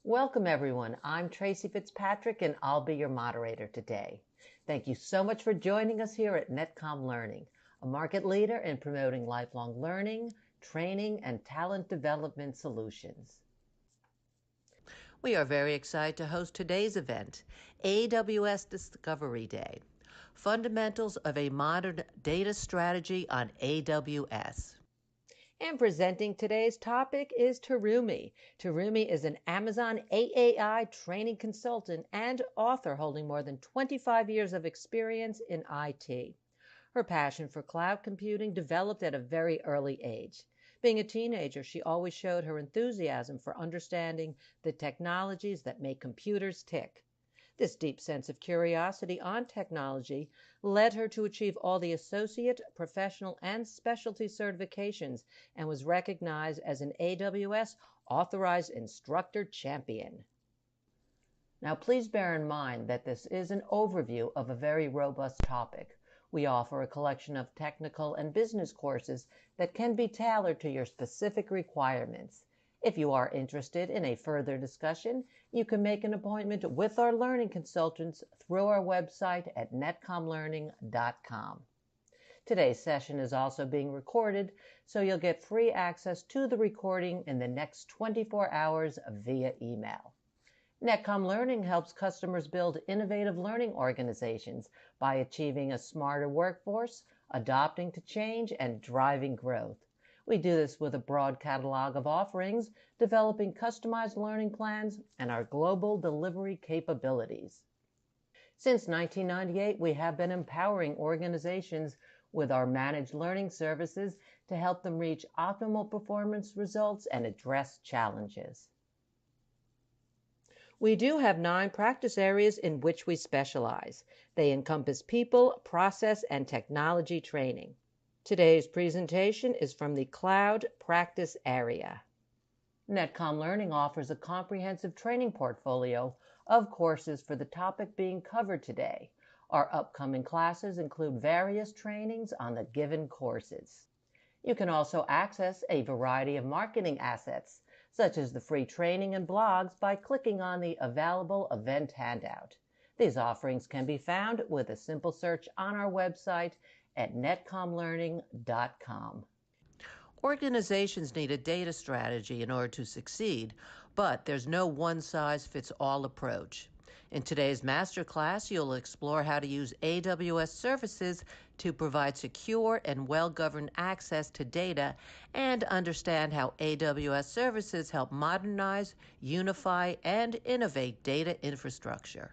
Welcome, everyone. I'm Tracy Fitzpatrick, and I'll be your moderator today. Thank you so much for joining us here at Netcom Learning, a market leader in promoting lifelong learning, training, and talent development solutions. We are very excited to host today's event, AWS Discovery Day, Fundamentals of a Modern Data Strategy on AWS. And presenting today's topic is Terumi. Terumi is an Amazon AAI training consultant and author holding more than 25 years of experience in IT. Her passion for cloud computing developed at a very early age. Being a teenager, she always showed her enthusiasm for understanding the technologies that make computers tick. This deep sense of curiosity on technology led her to achieve all the associate, professional, and specialty certifications and was recognized as an AWS Authorized Instructor Champion. Now, please bear in mind that this is an overview of a very robust topic. We offer a collection of technical and business courses that can be tailored to your specific requirements. If you are interested in a further discussion, you can make an appointment with our learning consultants through our website at netcomlearning.com. Today's session is also being recorded, so you'll get free access to the recording in the next 24 hours via email. Netcom Learning helps customers build innovative learning organizations by achieving a smarter workforce, adapting to change, and driving growth. We do this with a broad catalog of offerings, developing customized learning plans, and our global delivery capabilities. Since 1998, we have been empowering organizations with our managed learning services to help them reach optimal performance results and address challenges. We do have 9 practice areas in which we specialize. They encompass people, process, and technology training. Today's presentation is from the Cloud Practice Area. Netcom Learning offers a comprehensive training portfolio of courses for the topic being covered today. Our upcoming classes include various trainings on the given courses. You can also access a variety of marketing assets, such as the free training and blogs, by clicking on the available event handout. These offerings can be found with a simple search on our website at netcomlearning.com. Organizations need a data strategy in order to succeed, but there's no one-size-fits-all approach. In today's masterclass, you'll explore how to use AWS services to provide secure and well-governed access to data and understand how AWS services help modernize, unify, and innovate data infrastructure.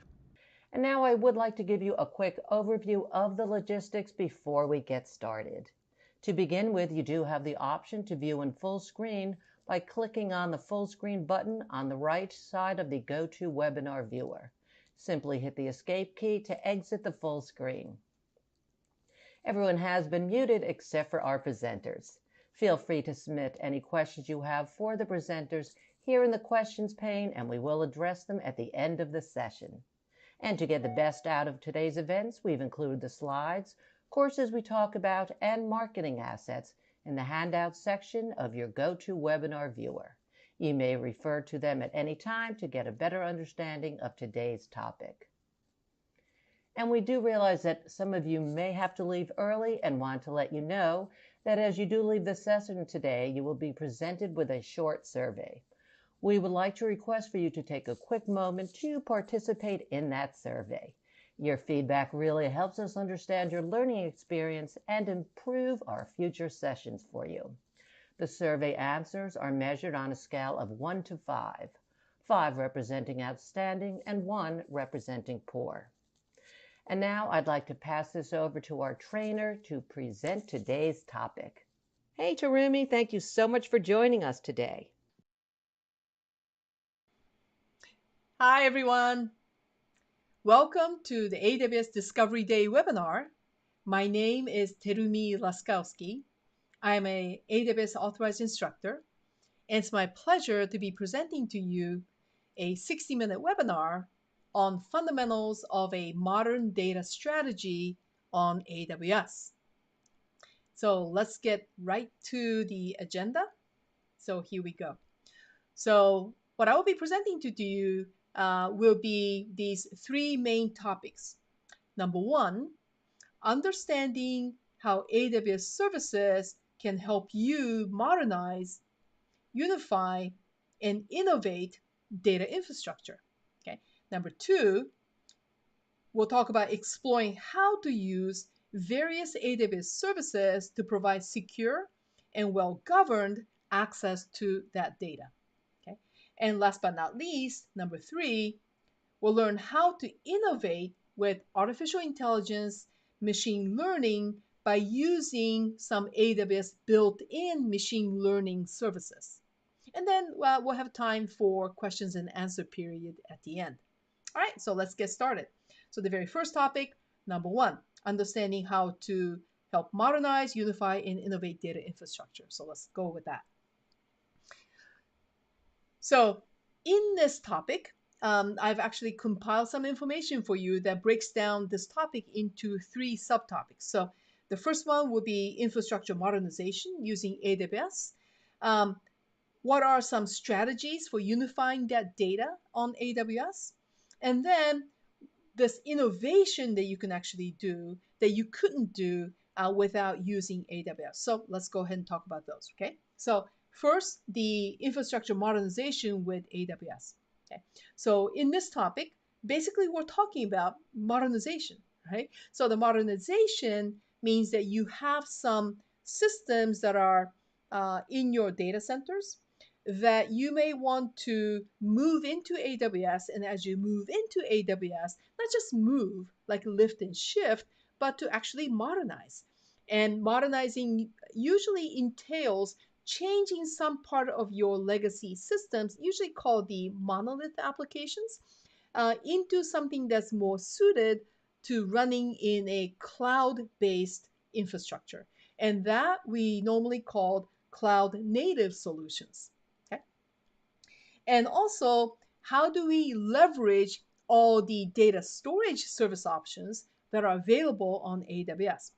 And now I would like to give you a quick overview of the logistics before we get started. To begin with, you do have the option to view in full screen by clicking on the full screen button on the right side of the GoToWebinar viewer. Simply hit the escape key to exit the full screen. Everyone has been muted except for our presenters. Feel free to submit any questions you have for the presenters here in the questions pane, and we will address them at the end of the session. And to get the best out of today's events, we've included the slides, courses we talk about, and marketing assets in the handout section of your GoToWebinar viewer. You may refer to them at any time to get a better understanding of today's topic. And we do realize that some of you may have to leave early and want to let you know that as you do leave the session today, you will be presented with a short survey. We would like to request for you to take a quick moment to participate in that survey. Your feedback really helps us understand your learning experience and improve our future sessions for you. The survey answers are measured on a scale of 1 to 5, 5 representing outstanding and 1 representing poor. And now I'd like to pass this over to our trainer to present today's topic. Hey, Terumi, thank you so much for joining us today. Hi, everyone. Welcome to the AWS Discovery Day webinar. My name is Terumi Laskowsky. I am an AWS Authorized Instructor, and it's my pleasure to be presenting to you a 60-minute webinar on fundamentals of a modern data strategy on AWS. So let's get right to the agenda. So here we go. So what I will be presenting to you will be these three main topics. Number one, understanding how AWS services can help you modernize, unify, and innovate data infrastructure. Okay. Number two, we'll talk about exploring how to use various AWS services to provide secure and well-governed access to that data. Okay. And last but not least, number three, we'll learn how to innovate with artificial intelligence, machine learning by using some AWS built-in machine learning services. And then we'll have time for questions and answer period at the end. All right, so let's get started. So the very first topic, number one, understanding how to help modernize, unify, and innovate data infrastructure. So let's go with that. So in this topic, I've actually compiled some information for you that breaks down this topic into three subtopics. So the first one will be infrastructure modernization using AWS. What are some strategies for unifying that data on AWS? And then this innovation that you can actually do that you couldn't do without using AWS. So let's go ahead and talk about those, okay? So first, the infrastructure modernization with AWS. Okay, so in this topic, basically we're talking about modernization, right? So the modernization means that you have some systems that are in your data centers that you may want to move into AWS. And as you move into AWS, not just move like lift and shift, but to actually modernize. And modernizing usually entails changing some part of your legacy systems, usually called the monolith applications, into something that's more suited to running in a cloud-based infrastructure. And that we normally call cloud native solutions. Okay? And also, how do we leverage all the data storage service options that are available on AWS?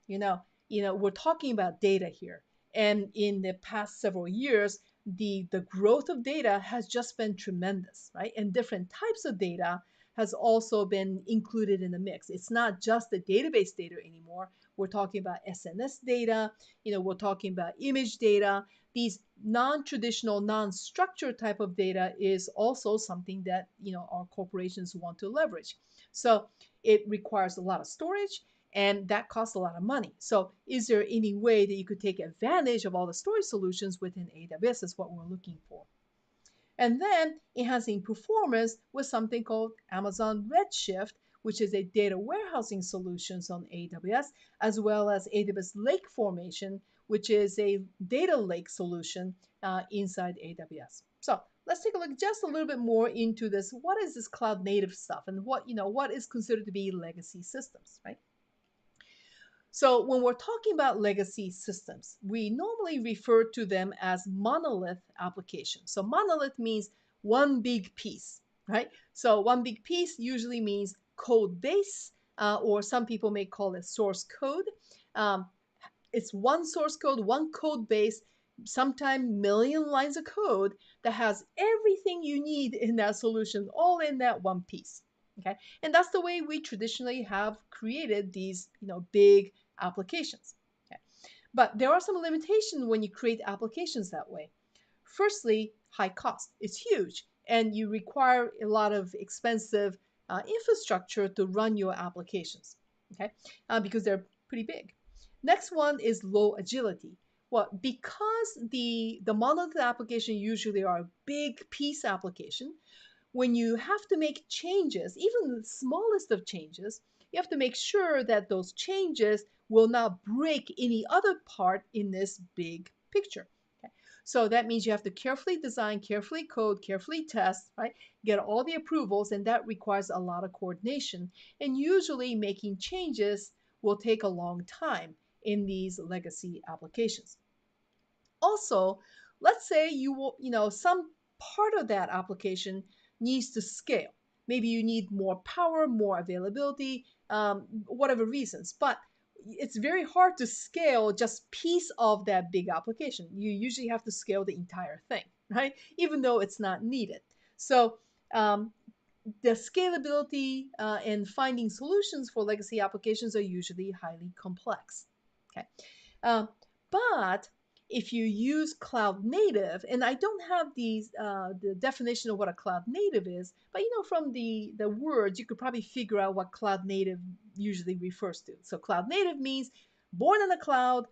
We're talking about data here. And in the past several years, the growth of data has just been tremendous, right? And different types of data has also been included in the mix. It's not just the database data anymore. We're talking about SNS data, we're talking about image data. These non-traditional, non-structured type of data is also something that our corporations want to leverage. So it requires a lot of storage, and that costs a lot of money. So is there any way that you could take advantage of all the storage solutions within AWS is what we're looking for. And then enhancing performance with something called Amazon Redshift, which is a data warehousing solutions on AWS, as well as AWS Lake Formation, which is a data lake solution inside AWS. So let's take a look just a little bit more into this. What is this cloud native stuff, and what is considered to be legacy systems, right? So when we're talking about legacy systems, we normally refer to them as monolith applications. So monolith means one big piece, right? So one big piece usually means code base, or some people may call it source code. It's one source code, one code base, sometimes million lines of code that has everything you need in that solution, all in that one piece. Okay, and that's the way we traditionally have created these, big applications. Okay, but there are some limitations when you create applications that way. Firstly, high cost. It's huge, and you require a lot of expensive infrastructure to run your applications. Okay, because they're pretty big. Next one is low agility. Well, because the monolith application usually are a big piece application, when you have to make changes, even the smallest of changes, you have to make sure that those changes will not break any other part in this big picture. Okay? So that means you have to carefully design, carefully code, carefully test, right? Get all the approvals, and that requires a lot of coordination. And usually making changes will take a long time in these legacy applications. Also, let's say some part of that application needs to scale. Maybe you need more power, more availability, whatever reasons. But it's very hard to scale just piece of that big application. You usually have to scale the entire thing. right? Even though it's not needed. So um, the scalability and finding solutions for legacy applications are usually highly complex. Okay, um, but if you use cloud native, and I don't have the definition of what a cloud native is, but from the words you could probably figure out what cloud native usually refers to. So cloud native means born in the cloud,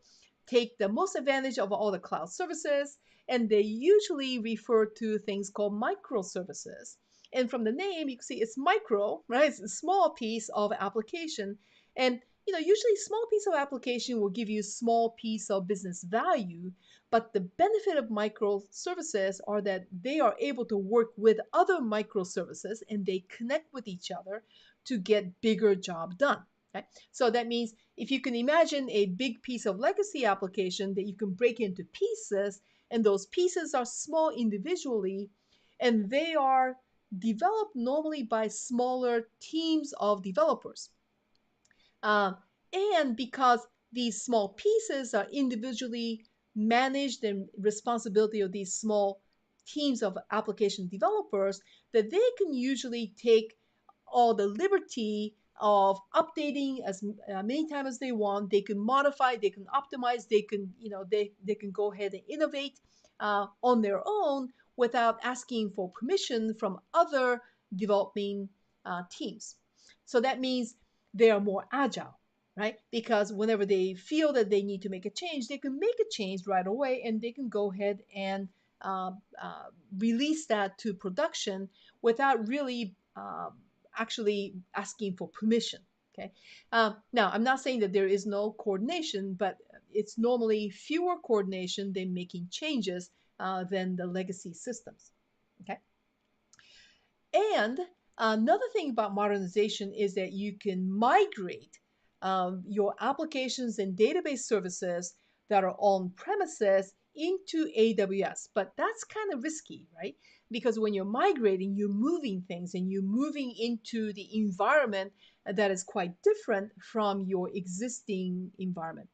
take the most advantage of all the cloud services, and they usually refer to things called microservices. And from the name, you can see it's micro, right? It's a small piece of application. And usually small piece of application will give you small piece of business value, but the benefit of microservices are that they are able to work with other microservices and they connect with each other to get bigger job done. Okay? So that means if you can imagine a big piece of legacy application that you can break into pieces, and those pieces are small individually, and they are developed normally by smaller teams of developers. Um, and because these small pieces are individually managed and responsibility of these small teams of application developers, that they can usually take all the liberty of updating as many times as they want. They can modify, they can optimize, they can they can go ahead and innovate on their own without asking for permission from other developing teams. So that means they are more agile, right? Because whenever they feel that they need to make a change, they can make a change right away and they can go ahead and uh, uh, release that to production without really actually asking for permission. Okay. Now, I'm not saying that there is no coordination, but it's normally fewer coordination than making changes than the legacy systems. Okay. And another thing about modernization is that you can migrate your applications and database services that are on premises into AWS. But that's kind of risky, right? Because when you're migrating, you're moving things and you're moving into the environment that is quite different from your existing environment.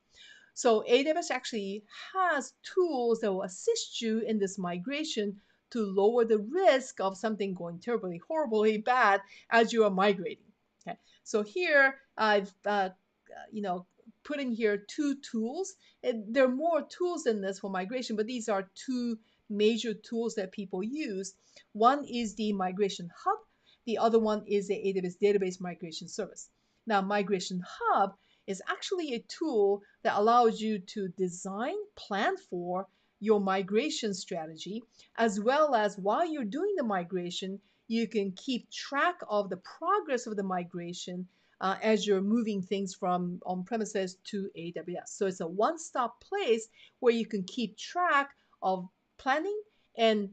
So AWS actually has tools that will assist you in this migration to lower the risk of something going terribly, horribly bad as you are migrating. Okay, so here I've put in here two tools. There are more tools than this for migration, but these are two major tools that people use. One is the Migration Hub. The other one is the AWS Database Migration Service. Now, Migration Hub is actually a tool that allows you to design, plan for your migration strategy, as well as while you're doing the migration, you can keep track of the progress of the migration as you're moving things from on premises to AWS. So it's a one stop place where you can keep track of planning and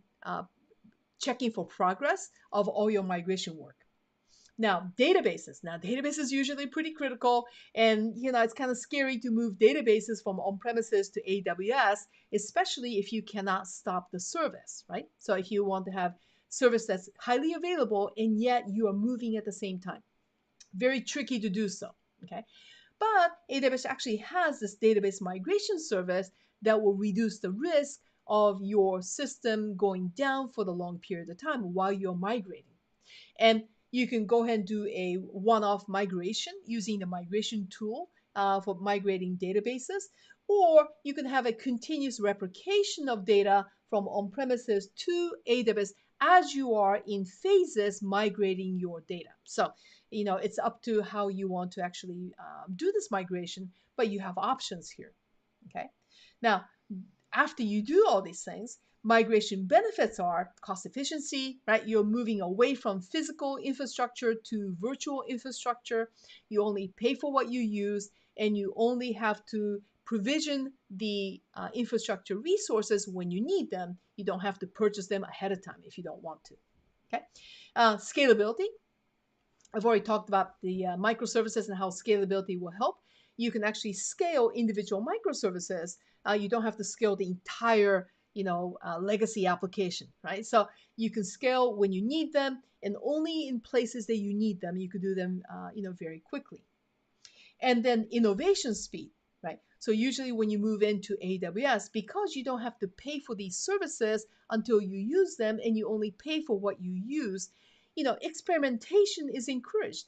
checking for progress of all your migration work. Now, databases. Now, databases usually pretty critical, and it's kind of scary to move databases from on-premises to AWS, especially if you cannot stop the service, right? So if you want to have service that's highly available and yet you are moving at the same time, very tricky to do so. Okay, but AWS actually has this database migration service that will reduce the risk of your system going down for the long period of time while you're migrating. And you can go ahead and do a one-off migration using the migration tool for migrating databases, or you can have a continuous replication of data from on-premises to AWS as you are in phases migrating your data. So, it's up to how you want to actually do this migration, but you have options here. Okay. Now, after you do all these things, migration benefits are cost efficiency, right? You're moving away from physical infrastructure to virtual infrastructure. You only pay for what you use, and you only have to provision the infrastructure resources when you need them. You don't have to purchase them ahead of time if you don't want to. Okay, scalability. I've already talked about the microservices and how scalability will help. You can actually scale individual microservices. You don't have to scale the entire, legacy application, right? So you can scale when you need them, and only in places that you need them, you could do them, very quickly. And then innovation speed, right? So usually when you move into AWS, because you don't have to pay for these services until you use them and you only pay for what you use, experimentation is encouraged.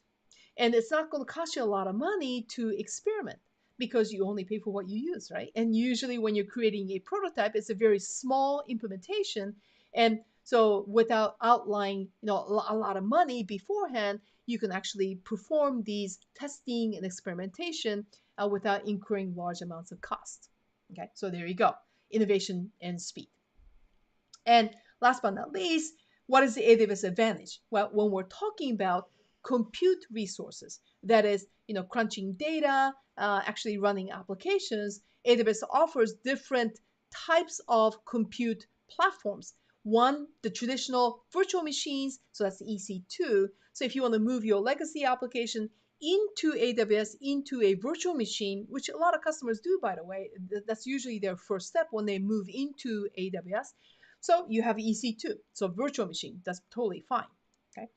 And it's not going to cost you a lot of money to experiment because you only pay for what you use, right? And usually when you're creating a prototype, it's a very small implementation. And so without outlying, a lot of money beforehand, you can actually perform these testing and experimentation without incurring large amounts of cost. Okay, so there you go, innovation and speed. And last but not least, what is the AWS advantage? Well, when we're talking about compute resources, that is, crunching data, actually running applications, AWS offers different types of compute platforms. One, the traditional virtual machines, so that's EC2. So if you want to move your legacy application into AWS, into a virtual machine, which a lot of customers do, by the way, that's usually their first step when they move into AWS. So you have EC2, so virtual machine, that's totally fine. Okay.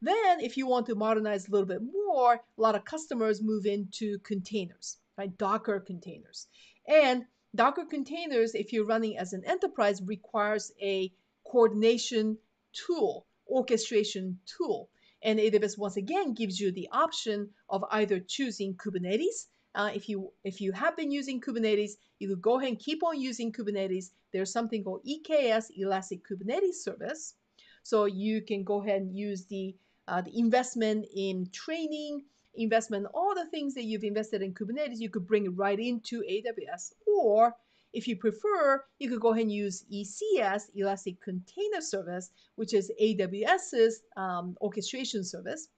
Then if you want to modernize a little bit more, a lot of customers move into containers, right? Docker containers. And Docker containers, if you're running as an enterprise, requires a coordination tool, orchestration tool. And AWS once again gives you the option of either choosing Kubernetes. If you have been using Kubernetes, you could go ahead and keep on using Kubernetes. There's something called EKS, Elastic Kubernetes Service. So you can go ahead and use the investment in training, investment, all the things that you've invested in Kubernetes, you could bring it right into AWS. Or if you prefer, you could go ahead and use ECS, Elastic Container Service, which is AWS's orchestration service.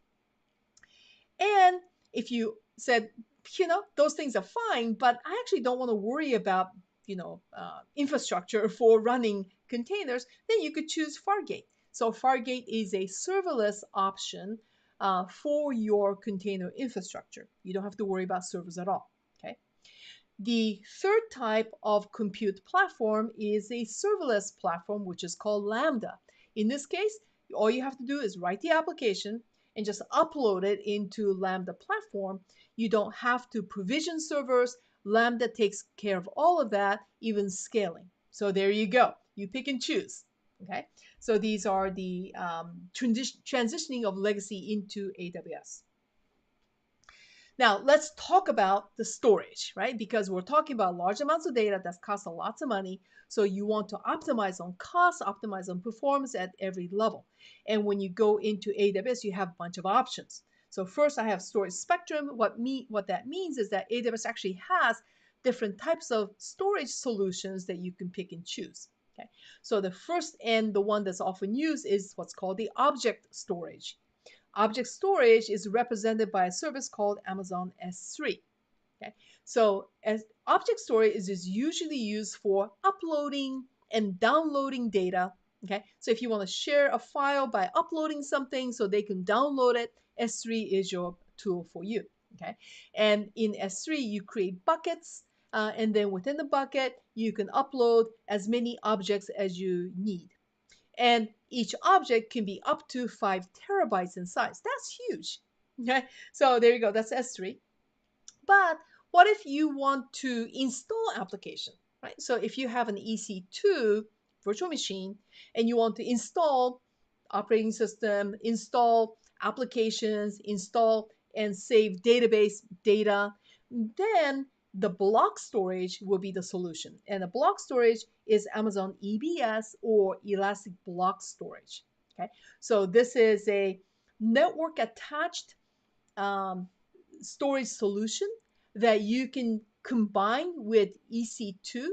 And if you said, those things are fine, but I actually don't want to worry about, infrastructure for running containers, then you could choose Fargate. So Fargate is a serverless option for your container infrastructure. You don't have to worry about servers at all. Okay. The third type of compute platform is a serverless platform, which is called Lambda. In this case, all you have to do is write the application and just upload it into Lambda platform. You don't have to provision servers. Lambda takes care of all of that, even scaling. So there you go. You pick and choose. Okay. So these are the transitioning of legacy into AWS. Now, let's talk about the storage, right? Because we're talking about large amounts of data that cost a lot of money. So you want to optimize on cost, optimize on performance at every level. And when you go into AWS, you have a bunch of options. So first, I have storage spectrum. What that means is that AWS actually has different types of storage solutions that you can pick and choose. Okay. So the first and the one that's often used is what's called the object storage. Object storage is represented by a service called Amazon S3. Okay, so as object storage is usually used for uploading and downloading data. Okay, so if you want to share a file by uploading something so they can download it, S3 is your tool for you. Okay, and in S3 you create buckets, and then within the bucket you can upload as many objects as you need. And each object can be up to 5 terabytes in size. That's huge. Okay, so there you go. That's S3. But what if you want to install application, right? So if you have an EC2 virtual machine and you want to install operating system, install applications, install and save database data, then the block storage will be the solution. And the block storage is Amazon EBS or Elastic Block Storage. Okay, so this is a network attached storage solution that you can combine with EC2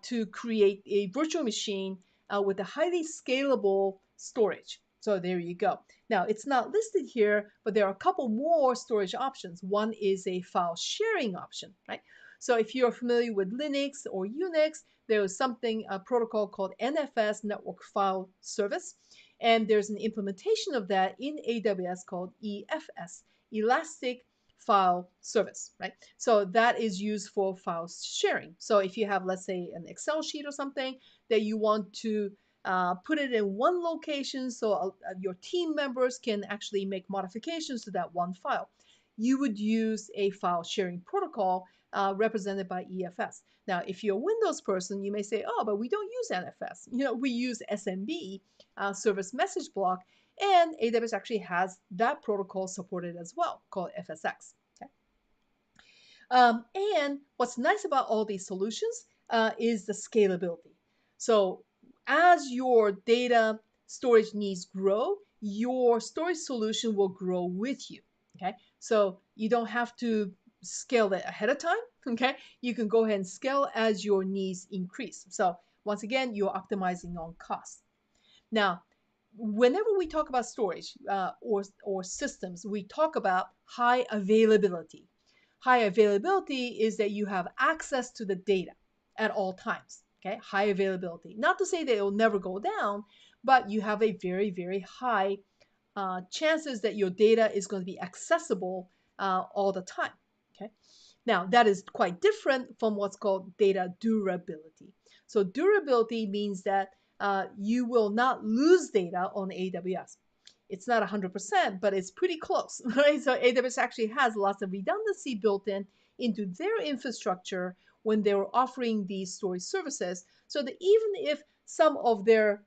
to create a virtual machine with a highly scalable storage. So there you go. Now, it's not listed here, but there are a couple more storage options. One is a file sharing option, right? So if you're familiar with Linux or Unix, there is a protocol called NFS, Network File Service, and there's an implementation of that in AWS called EFS, Elastic File Service, right? So that is used for file sharing. So if you have, let's say, an Excel sheet or something that you want to put it in one location so your team members can actually make modifications to that one file, you would use a file sharing protocol represented by EFS. Now, if you're a Windows person, you may say, oh, but we don't use NFS. We use SMB, service message block, and AWS actually has that protocol supported as well, called FSX. Okay? And what's nice about all these solutions is the scalability. So as your data storage needs grow, your storage solution will grow with you. Okay, so you don't have to scale that ahead of time. Okay, you can go ahead and scale as your needs increase. So once again, you're optimizing on cost. Now, whenever we talk about storage or systems, we talk about high availability. High availability is that you have access to the data at all times. Okay, high availability. Not to say that it will never go down, but you have a very, very high chances that your data is going to be accessible all the time. Okay, now that is quite different from what's called data durability. So durability means that you will not lose data on AWS. It's not 100%, but it's pretty close, right? So AWS actually has lots of redundancy built in into their infrastructure when they were offering these storage services, so that even if some of their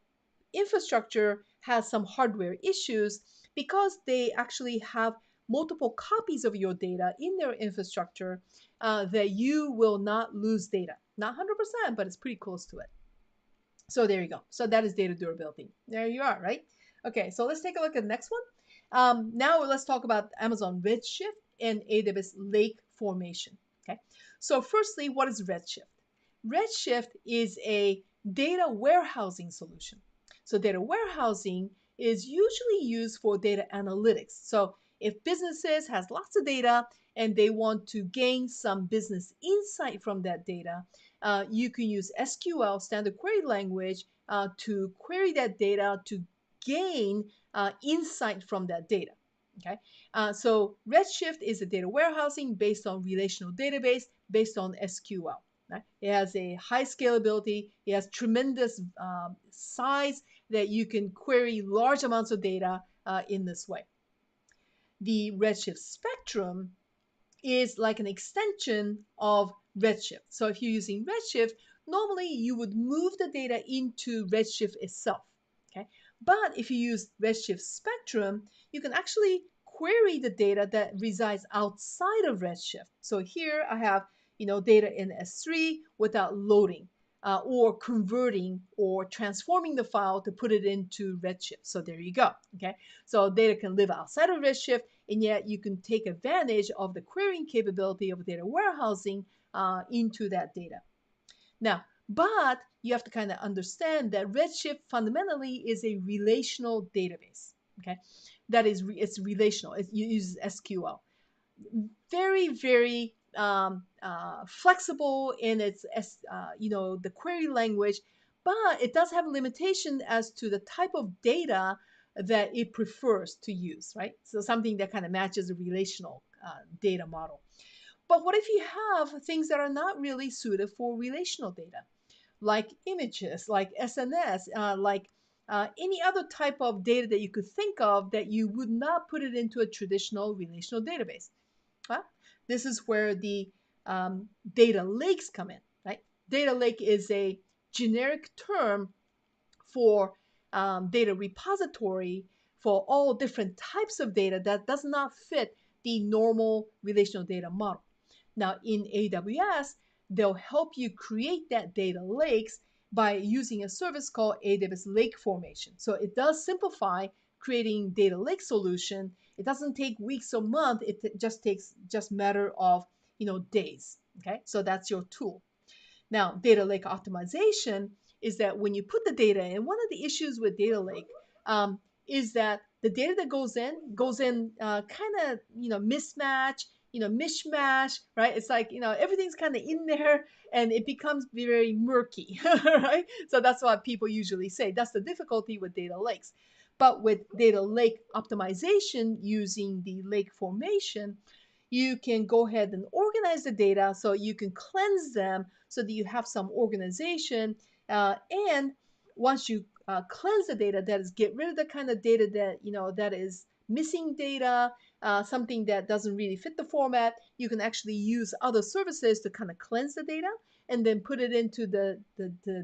infrastructure has some hardware issues, because they actually have multiple copies of your data in their infrastructure, that you will not lose data. Not 100%, but it's pretty close to it. So there you go. So that is data durability. There you are, right? Okay, so let's take a look at the next one. Now let's talk about Amazon Redshift and AWS Lake Formation. Okay, so firstly, what is Redshift? Redshift is a data warehousing solution. So data warehousing is usually used for data analytics. So if businesses has lots of data and they want to gain some business insight from that data, you can use SQL, standard query language, to query that data to gain insight from that data. Okay, so Redshift is a data warehousing based on relational database based on SQL. Right? It has a high scalability. It has tremendous size that you can query large amounts of data in this way. The Redshift Spectrum is like an extension of Redshift. So if you're using Redshift, normally you would move the data into Redshift itself. Okay, but if you use Redshift Spectrum, you can actually query the data that resides outside of Redshift. So here I have data in S3 without loading or converting or transforming the file to put it into Redshift. So there you go. Okay, so data can live outside of Redshift, and yet you can take advantage of the querying capability of data warehousing into that data. Now, but you have to kind of understand that Redshift fundamentally is a relational database. Okay, that is it's relational. It uses SQL. Very, very flexible in its the query language, but it does have a limitation as to the type of data that it prefers to use, right? So something that kind of matches a relational data model. But what if you have things that are not really suited for relational data, like images, like SNS, like any other type of data that you could think of that you would not put it into a traditional relational database? Well, this is where the data lakes come in, right? Data lake is a generic term for data repository for all different types of data that does not fit the normal relational data model. Now, in AWS, they'll help you create that data lakes by using a service called AWS Lake Formation. So it does simplify creating data lake solution. It doesn't take weeks or months. It just takes just matter of days. Okay, so that's your tool. Now, data lake optimization is that when you put the data in, one of the issues with data lake is that the data that goes in kind of mismatch, mishmash, right? It's like everything's kind of in there, and it becomes very murky, right? So that's what people usually say. That's the difficulty with data lakes. But with data lake optimization using the lake formation, you can go ahead and organize the data so you can cleanse them so that you have some organization. And once you cleanse the data, that is, get rid of the kind of data that that is missing data, something that doesn't really fit the format, you can actually use other services to kind of cleanse the data and then put it into the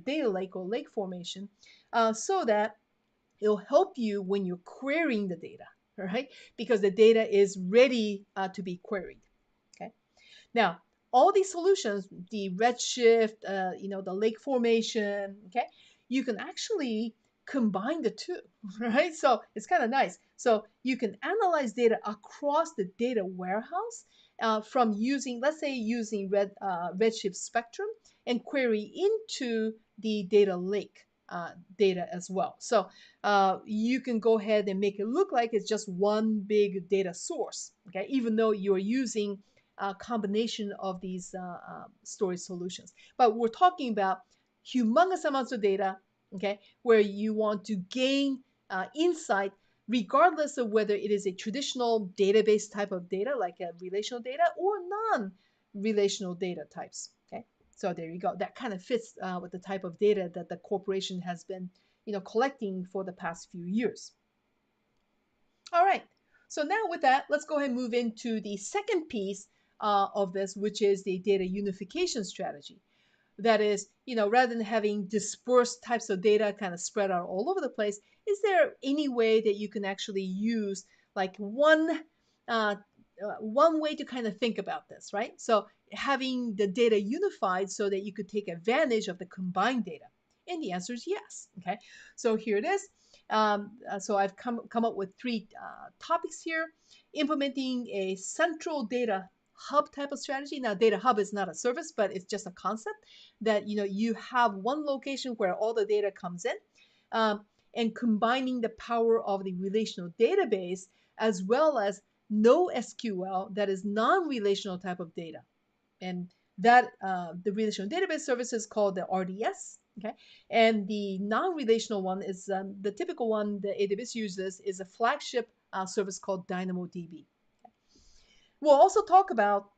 data lake or lake formation so that it'll help you when you're querying the data, right? Because the data is ready to be queried. Okay. Now, all these solutions, the redshift, the lake formation, okay, you can actually combine the two, right? So it's kind of nice. So you can analyze data across the data warehouse from using, let's say, using redshift spectrum and query into the data lake data as well. So you can go ahead and make it look like it's just one big data source, okay, even though you're using combination of these storage solutions. But we're talking about humongous amounts of data, okay, where you want to gain insight regardless of whether it is a traditional database type of data like a relational data or non-relational data types. Okay, so there you go. That kind of fits with the type of data that the corporation has been, collecting for the past few years. All right. So now with that, let's go ahead and move into the second piece of this, which is the data unification strategy. That is, rather than having dispersed types of data kind of spread out all over the place, is there any way that you can actually use like one way to kind of think about this, right? So having the data unified so that you could take advantage of the combined data. And the answer is yes. Okay, so here it is. So I've come up with three topics here. Implementing a central data hub type of strategy. Now, data hub is not a service, but it's just a concept that you have one location where all the data comes in, and combining the power of the relational database as well as NoSQL, that is non-relational type of data, and that the relational database service is called the RDS. Okay, and the non-relational one is the typical one that AWS uses is a flagship service called DynamoDB. Okay. We'll also talk about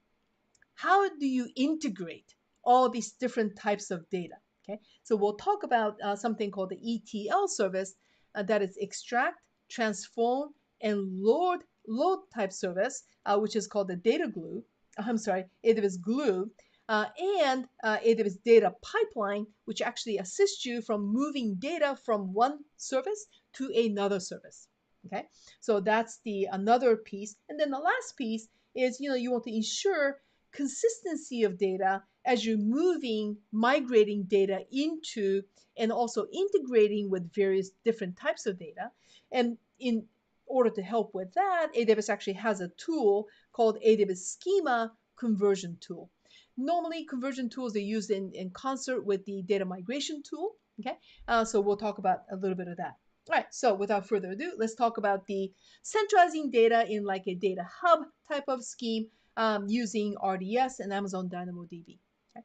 how do you integrate all these different types of data. Okay, so we'll talk about something called the ETL service, that is extract, transform, and load type service, which is called the data glue. AWS Glue, and AWS Data Pipeline, which actually assists you from moving data from one service to another service. Okay, so that's the another piece, and then the last piece is you want to ensure consistency of data as you're migrating data into and also integrating with various different types of data. And in order to help with that, AWS actually has a tool called AWS Schema Conversion Tool. Normally, conversion tools are used in concert with the data migration tool. Okay, so we'll talk about a little bit of that. All right, so without further ado, let's talk about the centralizing data in like a data hub type of scheme using RDS and Amazon DynamoDB. Okay?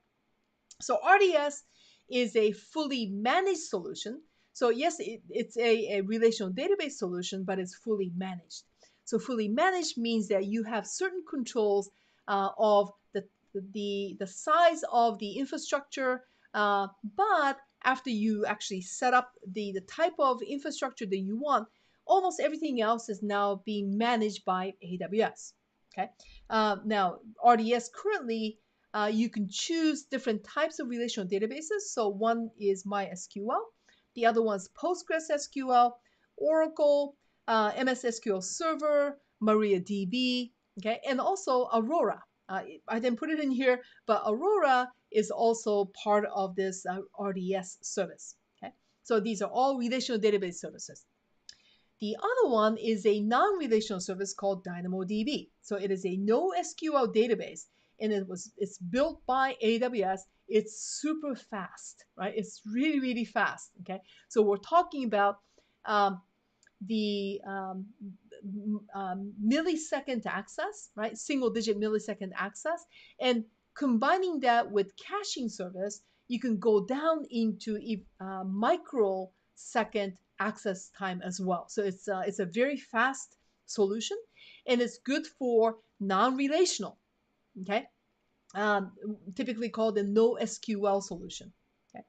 So RDS is a fully managed solution. So yes, it's a relational database solution, but it's fully managed. So fully managed means that you have certain controls of the size of the infrastructure, but after you actually set up the type of infrastructure that you want, almost everything else is now being managed by AWS. Okay. Now, RDS currently, you can choose different types of relational databases. So one is MySQL, the other one is PostgreSQL, Oracle, MS SQL Server, MariaDB, okay, and also Aurora. I didn't put it in here, but Aurora is also part of this RDS service. Okay, so these are all relational database services. The other one is a non-relational service called DynamoDB. So it is a NoSQL database, and it's built by AWS. It's super fast, right? It's really, really fast. Okay, so we're talking about the millisecond access, right? Single-digit millisecond access, and combining that with caching service, you can go down into microsecond access time as well. So it's a very fast solution, and it's good for non-relational. Okay, typically called a NoSQL solution. Okay,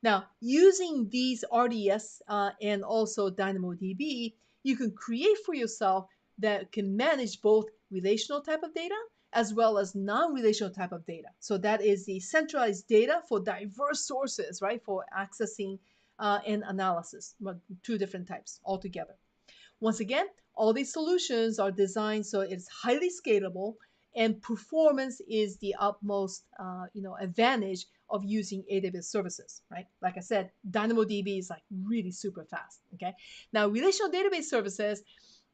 now using these RDS and also DynamoDB, you can create for yourself that can manage both relational type of data as well as non-relational type of data. So that is the centralized data for diverse sources, right, for accessing and analysis, two different types altogether. Once again, all these solutions are designed so it's highly scalable, and performance is the utmost advantage of using AWS services, right? Like I said, DynamoDB is like really super fast. Okay, now relational database services,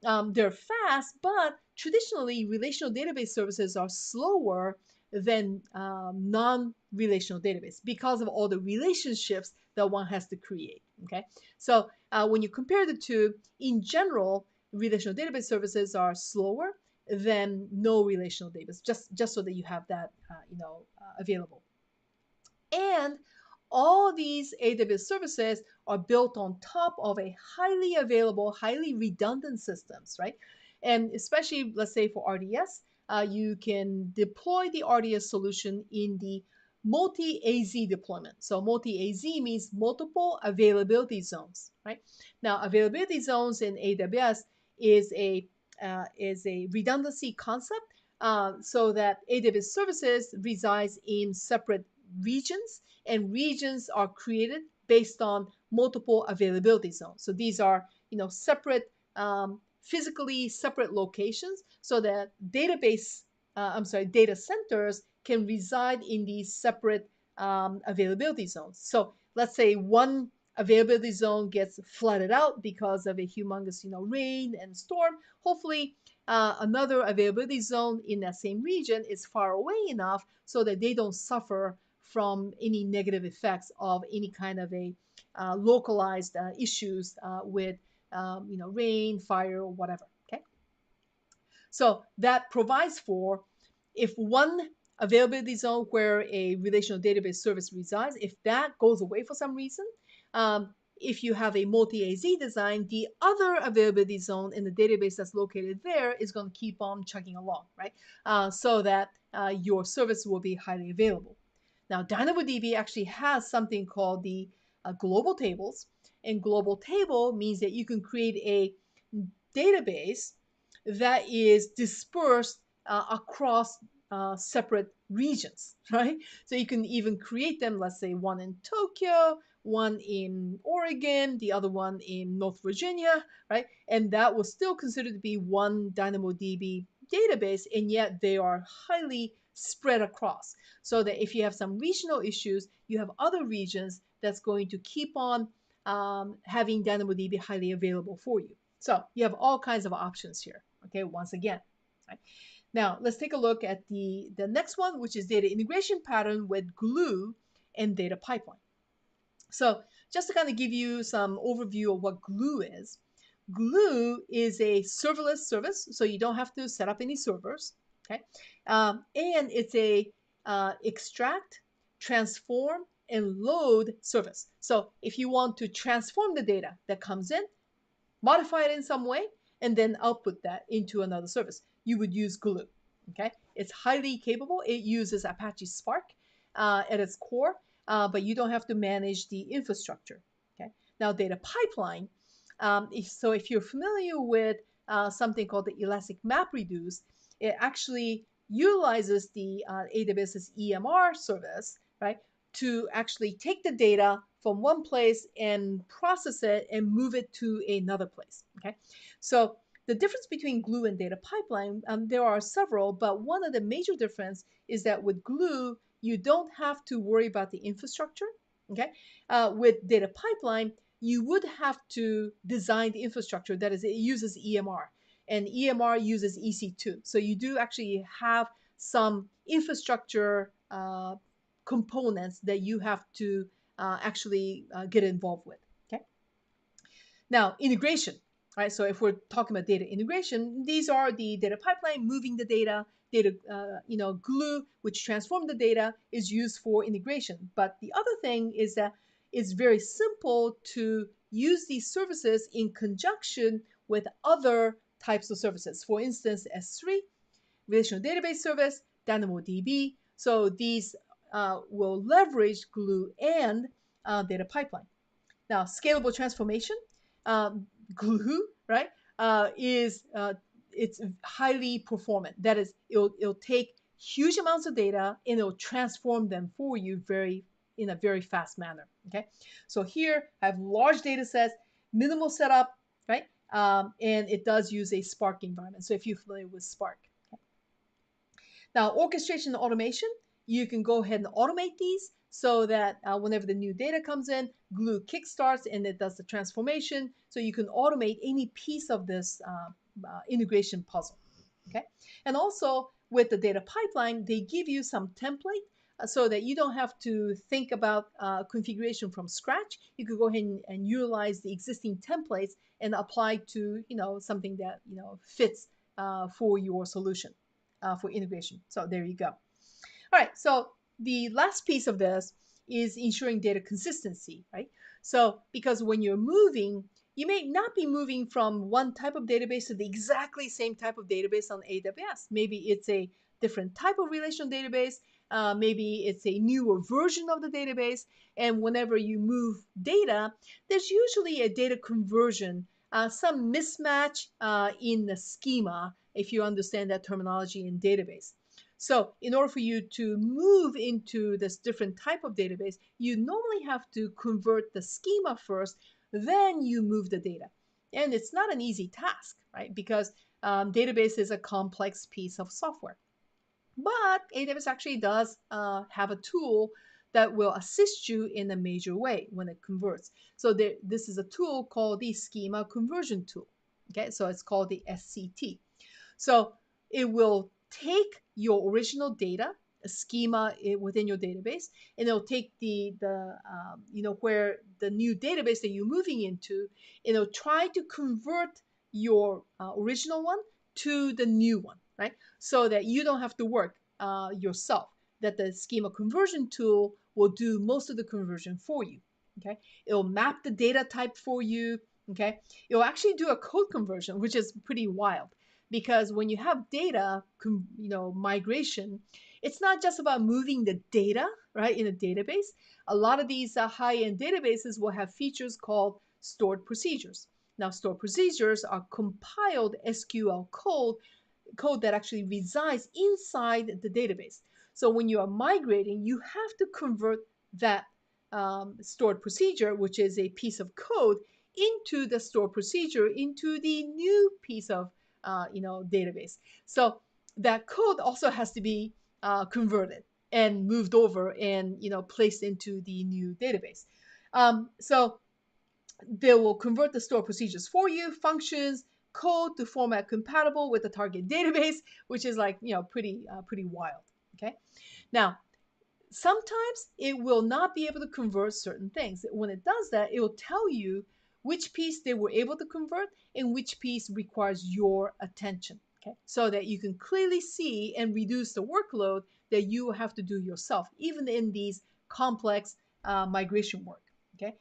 they're fast, but traditionally relational database services are slower than non-relational database because of all the relationships that one has to create. Okay, so when you compare the two, in general, relational database services are slower than no relational database, just so that you have that available. And all these AWS services are built on top of a highly available, highly redundant systems, right? And especially, let's say for RDS, you can deploy the RDS solution in the multi-AZ deployment. So multi-AZ means multiple availability zones, right? Now, availability zones in AWS is a redundancy concept, so that AWS services resides in separate regions, and regions are created based on multiple availability zones. So these are separate, physically separate locations, so that data centers can reside in these separate availability zones. So let's say one availability zone gets flooded out because of a humongous rain and storm. Hopefully another availability zone in that same region is far away enough so that they don't suffer from any negative effects of any kind of a localized issues with rain, fire, or whatever. Okay, so that provides for, if one availability zone where a relational database service resides, if that goes away for some reason, if you have a multi-AZ design, the other availability zone in the database that's located there is going to keep on chugging along, right? So that your service will be highly available. Now, DynamoDB actually has something called the global tables, and global table means that you can create a database that is dispersed across separate regions, right? So you can even create them, let's say one in Tokyo, one in Oregon, the other one in North Virginia, right? And that was still considered to be one DynamoDB database, and yet they are highly spread across. So that if you have some regional issues, you have other regions that's going to keep on having DynamoDB highly available for you. So you have all kinds of options here, okay, once again. Right? Now, let's take a look at the next one, which is data integration pattern with glue and data pipeline. So just to kind of give you some overview of what glue is, glue is a serverless service, so you don't have to set up any servers, okay? And it's a extract, transform, and load service. So if you want to transform the data that comes in, modify it in some way, and then output that into another service, you would use glue. Okay, it's highly capable. It uses Apache Spark at its core, but you don't have to manage the infrastructure. Okay, now data pipeline. So if you're familiar with something called the Elastic MapReduce, it actually utilizes the AWS's EMR service, right, to actually take the data from one place and process it and move it to another place. Okay, so the difference between glue and data pipeline, there are several, but one of the major difference is that with glue, you don't have to worry about the infrastructure. Okay, with data pipeline, you would have to design the infrastructure. That is, it uses EMR, and EMR uses EC2. So you do actually have some infrastructure components that you have to actually get involved with. Okay. Now, integration, right? So if we're talking about data integration, these are the data pipeline, moving the data, glue, which transform the data, is used for integration. But the other thing is that it's very simple to use these services in conjunction with other types of services. For instance, S3, relational database service, DynamoDB. So these will leverage glue and data pipeline. Now, scalable transformation, glue, right, is it's highly performant. That is, it'll take huge amounts of data and it'll transform them for you in a very fast manner. Okay, so here I have large data sets, minimal setup, right? And it does use a Spark environment. So if you're familiar with Spark. Okay. Now, orchestration and automation, you can go ahead and automate these so that whenever the new data comes in, Glue kickstarts and it does the transformation. So you can automate any piece of this integration puzzle. Okay, and also with the data pipeline, they give you some template so that you don't have to think about configuration from scratch. You could go ahead and utilize the existing templates and apply to something that fits for your solution for integration. So there you go. All right, so the last piece of this is ensuring data consistency, right? So because when you're moving, you may not be moving from one type of database to the exactly same type of database on AWS. Maybe it's a different type of relational database. Maybe it's a newer version of the database. And whenever you move data, there's usually a data conversion, some mismatch in the schema, if you understand that terminology in database. So in order for you to move into this different type of database, you normally have to convert the schema first, then you move the data. And it's not an easy task, right? Because database is a complex piece of software. But AWS actually does have a tool that will assist you in a major way when it converts. So this is a tool called the Schema Conversion Tool. Okay, so it's called the SCT. So it will take your original data, a schema within your database, and it'll take the where the new database that you're moving into, and it'll try to convert your original one to the new one, right? So that you don't have to work yourself. That the schema conversion tool will do most of the conversion for you. Okay, it'll map the data type for you. Okay, it'll actually do a code conversion, which is pretty wild. Because when you have data, migration, it's not just about moving the data, right, in a database. A lot of these high-end databases will have features called stored procedures. Now, stored procedures are compiled SQL code that actually resides inside the database. So when you are migrating, you have to convert that stored procedure, which is a piece of code, into the stored procedure, into the new piece of database. So that code also has to be converted and moved over and placed into the new database. So they will convert the stored procedures for you, functions, code to format compatible with the target database, which is like pretty wild. Okay, now sometimes it will not be able to convert certain things. When it does that, it will tell you which piece they were able to convert and which piece requires your attention. Okay, so that you can clearly see and reduce the workload that you have to do yourself, even in these complex migration work. Okay,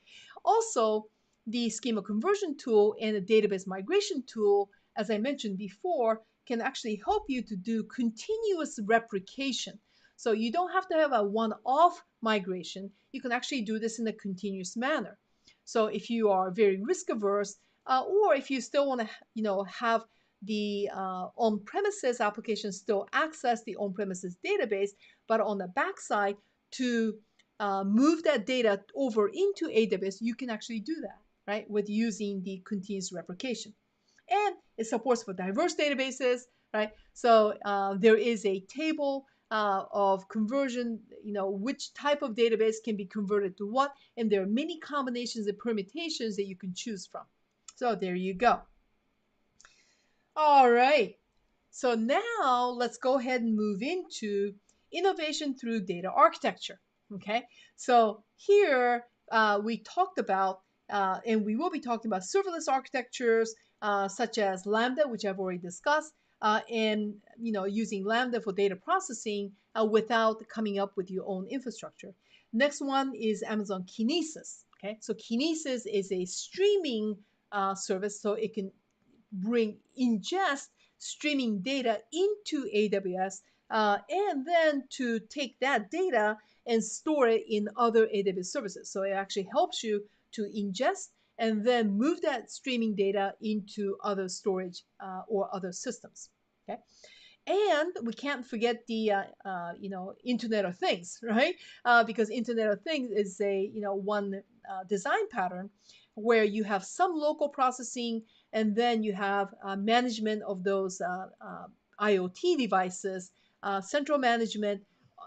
also the schema conversion tool and the database migration tool, as I mentioned before, can actually help you to do continuous replication. So you don't have to have a one-off migration. You can actually do this in a continuous manner. So if you are very risk averse, or if you still want to, have the on-premises application still access the on-premises database, but on the backside to move that data over into AWS, you can actually do that, right, with using the continuous replication. And it supports for diverse databases, right? So there is a table of conversion, which type of database can be converted to what, and there are many combinations and permutations that you can choose from. So there you go. All right. So now let's go ahead and move into innovation through data architecture. Okay. So here we talked about, and we will be talking about serverless architectures such as Lambda, which I've already discussed, and using Lambda for data processing without coming up with your own infrastructure. Next one is Amazon Kinesis. Okay, so Kinesis is a streaming service, so it can ingest streaming data into AWS, and then to take that data and store it in other AWS services. So it actually helps you to ingest and then move that streaming data into other storage or other systems. Okay. And we can't forget the Internet of Things, right? Because Internet of Things is a one design pattern where you have some local processing, and then you have management of those IoT devices, central management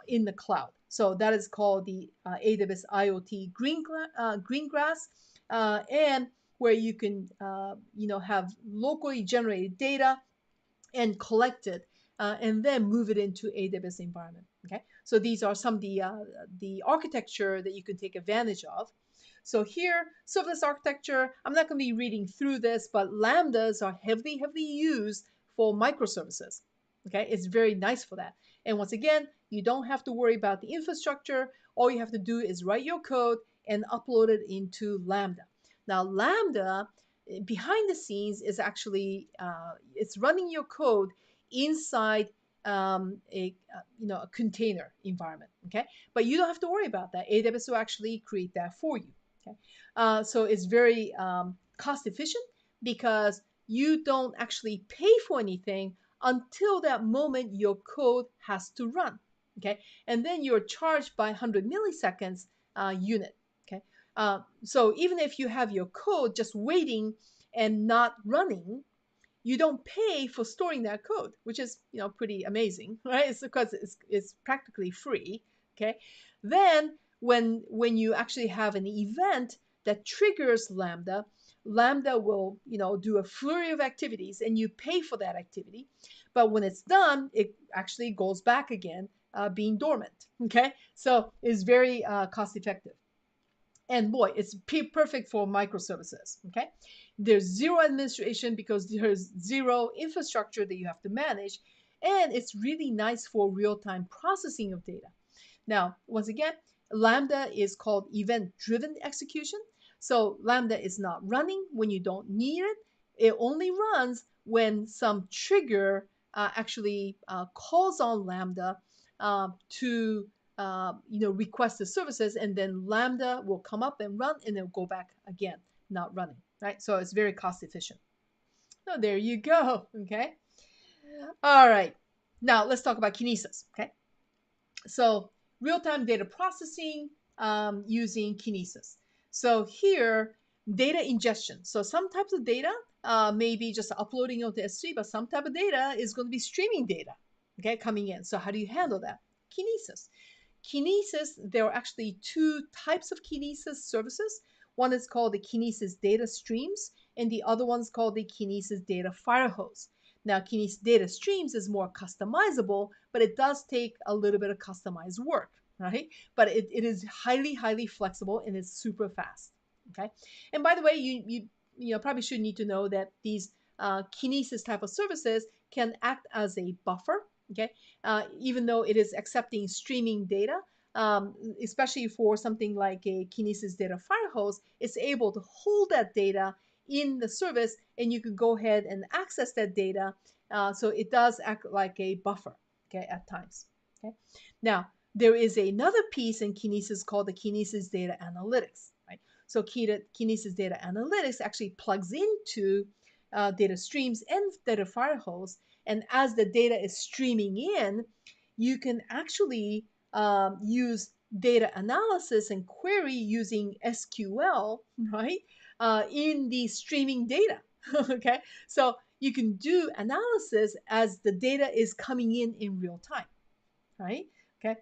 in the cloud. So that is called the AWS IoT Greengrass, and where you can have locally generated data and collect it and then move it into AWS environment. Okay, so these are some of the architecture that you can take advantage of. So here, serverless architecture, I'm not going to be reading through this, but lambdas are heavily used for microservices. Okay, it's very nice for that. And once again, you don't have to worry about the infrastructure. All you have to do is write your code and upload it into Lambda. Now, Lambda behind the scenes is actually it's running your code inside a container environment. Okay, but you don't have to worry about that. AWS will actually create that for you. Okay, so it's very cost efficient because you don't actually pay for anything until that moment your code has to run. Okay, and then you're charged by 100 milliseconds unit. Okay, so even if you have your code just waiting and not running, you don't pay for storing that code, which is pretty amazing, right? It's because it's practically free. Okay, then when you actually have an event that triggers Lambda, Lambda will do a flurry of activities, and you pay for that activity. But when it's done, it actually goes back again, being dormant. Okay, so it's very cost effective. And boy, it's perfect for microservices. Okay, there's zero administration because there's zero infrastructure that you have to manage, and it's really nice for real-time processing of data. Now, once again, Lambda is called event-driven execution. So Lambda is not running when you don't need it. It only runs when some trigger actually calls on Lambda to request the services, and then Lambda will come up and run, and it'll go back again, not running, right? So it's very cost efficient. So there you go. Okay. All right. Now let's talk about Kinesis. Okay. So real-time data processing using Kinesis. So here, data ingestion. So some types of data may be just uploading onto S3, but some type of data is going to be streaming data, okay, coming in. So how do you handle that? Kinesis. Kinesis, there are actually two types of Kinesis services. One is called the Kinesis Data Streams, and the other one is called the Kinesis Data Firehose. Now, Kinesis Data Streams is more customizable, but it does take a little bit of customized work, right? But it is highly flexible, and it's super fast, okay? And by the way, you probably should need to know that these Kinesis type of services can act as a buffer, okay? Even though it is accepting streaming data, especially for something like a Kinesis Data Firehose, it's able to hold that data in the service, and you can go ahead and access that data. So it does act like a buffer, okay, at times. Okay. Now, there is another piece in Kinesis called the Kinesis Data Analytics, right? So Kinesis Data Analytics actually plugs into data streams and data firehose, and as the data is streaming in, you can actually use data analysis and query using SQL, right, in the streaming data. Okay, so you can do analysis as the data is coming in real time, right? Okay,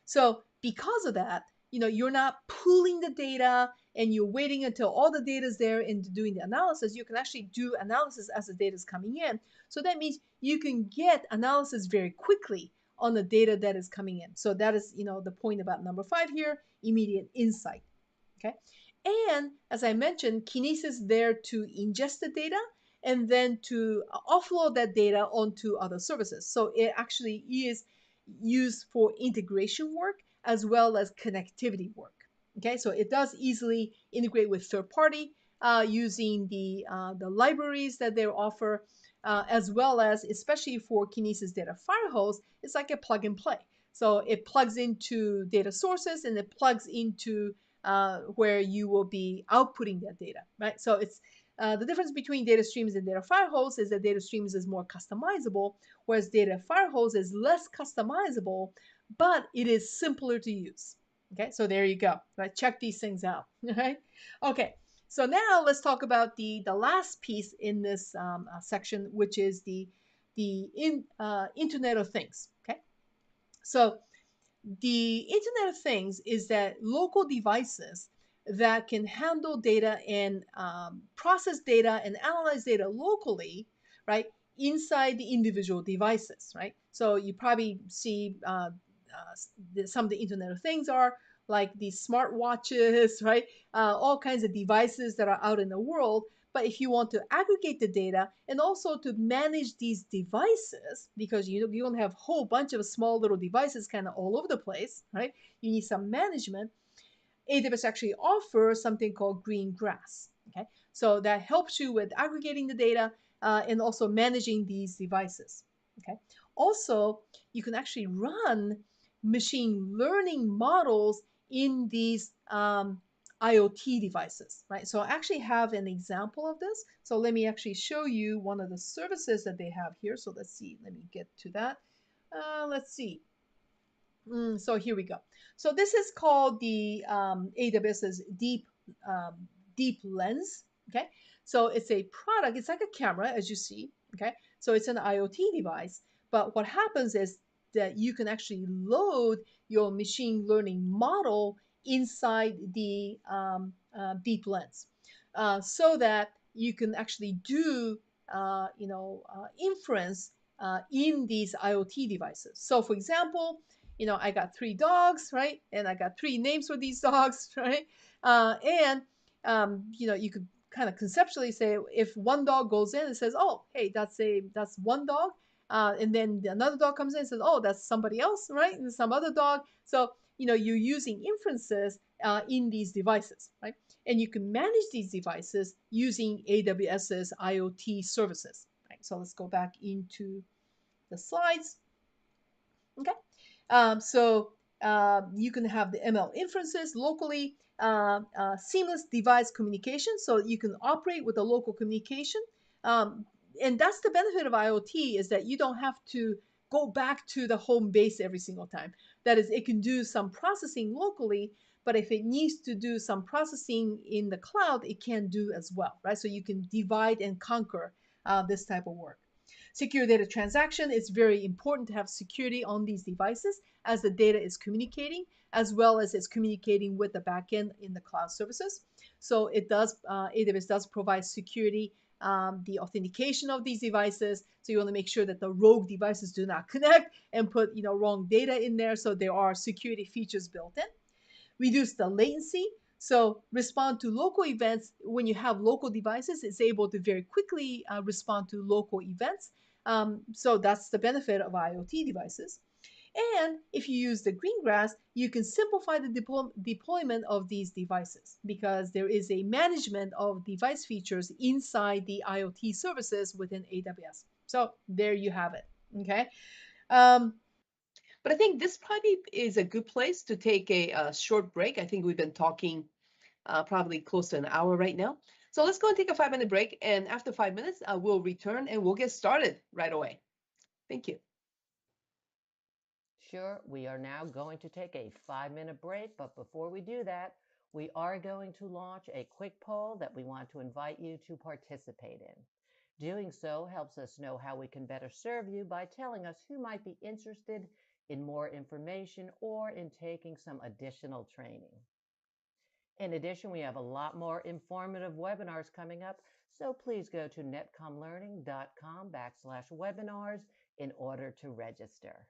so because of that, you're not pooling the data and you're waiting until all the data is there and doing the analysis. You can actually do analysis as the data is coming in. So that means you can get analysis very quickly on the data that is coming in. So that is, the point about number 5 here, immediate insight. Okay. And as I mentioned, Kinesis is there to ingest the data and then to offload that data onto other services. So it actually is used for integration work as well as connectivity work. Okay, so it does easily integrate with third party using the libraries that they offer, as well as, especially for Kinesis Data Firehose, it's like a plug and play. So it plugs into data sources and it plugs into where you will be outputting that data, right? So it's the difference between data streams and data firehose is that data streams is more customizable, whereas data firehose is less customizable, but it is simpler to use. Okay, so there you go. Right? Check these things out. Right? Okay, so now let's talk about the last piece in this section, which is the Internet of Things. Okay, so the Internet of Things is that local devices that can handle data and process data and analyze data locally, right, inside the individual devices, right? So you probably see some of the Internet of Things are like these smartwatches, right? All kinds of devices that are out in the world. But if you want to aggregate the data and also to manage these devices, because you don't have a whole bunch of small little devices kind of all over the place, right? You need some management. AWS actually offers something called green grass. Okay, so that helps you with aggregating the data and also managing these devices. Okay, also you can actually run machine learning models in these IoT devices, right? So I actually have an example of this. So let me actually show you one of the services that they have here. So let's see, let me get to that. Let's see. So here we go. So this is called the AWS's Deep Lens. Okay, so it's a product. It's like a camera, as you see. Okay, so it's an IoT device. But what happens is that you can actually load your machine learning model inside the Deep Lens, so that you can actually do inference in these IoT devices. So, for example, I got 3 dogs, right? And I got 3 names for these dogs, right? You could kind of conceptually say if one dog goes in and says, "Oh, hey, that's one dog," and then another dog comes in and says, "Oh, that's somebody else," right? And some other dog. So you're using inferences in these devices, right? And you can manage these devices using AWS's IoT services. Right? So let's go back into the slides. Okay. You can have the ML inferences locally, seamless device communication, so you can operate with a local communication. And that's the benefit of IoT is that you don't have to go back to the home base every single time. That is, it can do some processing locally, but if it needs to do some processing in the cloud, it can do as well, right? So you can divide and conquer this type of work. Secure data transaction, it's very important to have security on these devices as the data is communicating, as well as it's communicating with the backend in the cloud services. So AWS does provide security, the authentication of these devices. So you want to make sure that the rogue devices do not connect and put wrong data in there. So there are security features built in. Reduce the latency. So respond to local events. When you have local devices, it's able to very quickly respond to local events. So that's the benefit of IoT devices. And if you use the green grass, you can simplify the deployment of these devices because there is a management of device features inside the IoT services within AWS. So there you have it. Okay. But I think this probably is a good place to take a short break. I think we've been talking probably close to an hour right now. So let's go and take a 5-minute break. And after 5 minutes, we'll return and we'll get started right away. Thank you. Sure, we are now going to take a 5-minute break, but before we do that, we are going to launch a quick poll that we want to invite you to participate in. Doing so helps us know how we can better serve you by telling us who might be interested in more information or in taking some additional training. In addition, we have a lot more informative webinars coming up, so please go to netcomlearning.com/webinars in order to register.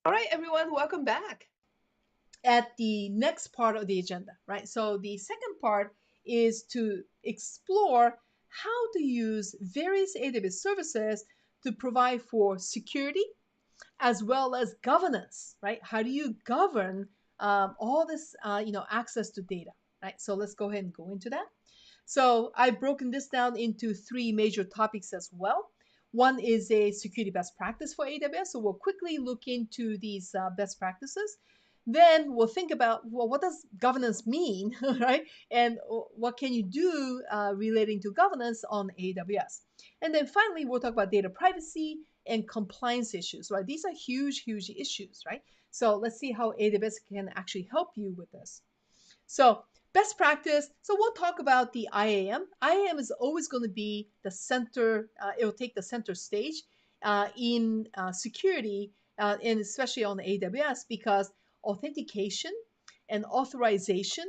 All right, everyone, welcome back. At the next part of the agenda, right? So the second part is to explore how to use various AWS services to provide for security as well as governance, right? How do you govern all this, access to data, right? So let's go ahead and go into that. So I've broken this down into three major topics as well. One is a security best practice for AWS. So we'll quickly look into these best practices. Then we'll think about, well, what does governance mean, right? And what can you do relating to governance on AWS? And then finally, we'll talk about data privacy and compliance issues, right? These are huge, huge issues, right? So let's see how AWS can actually help you with this. So best practice. So we'll talk about the IAM. IAM is always going to be the center. It'll take the center stage in security, and especially on AWS, because authentication and authorization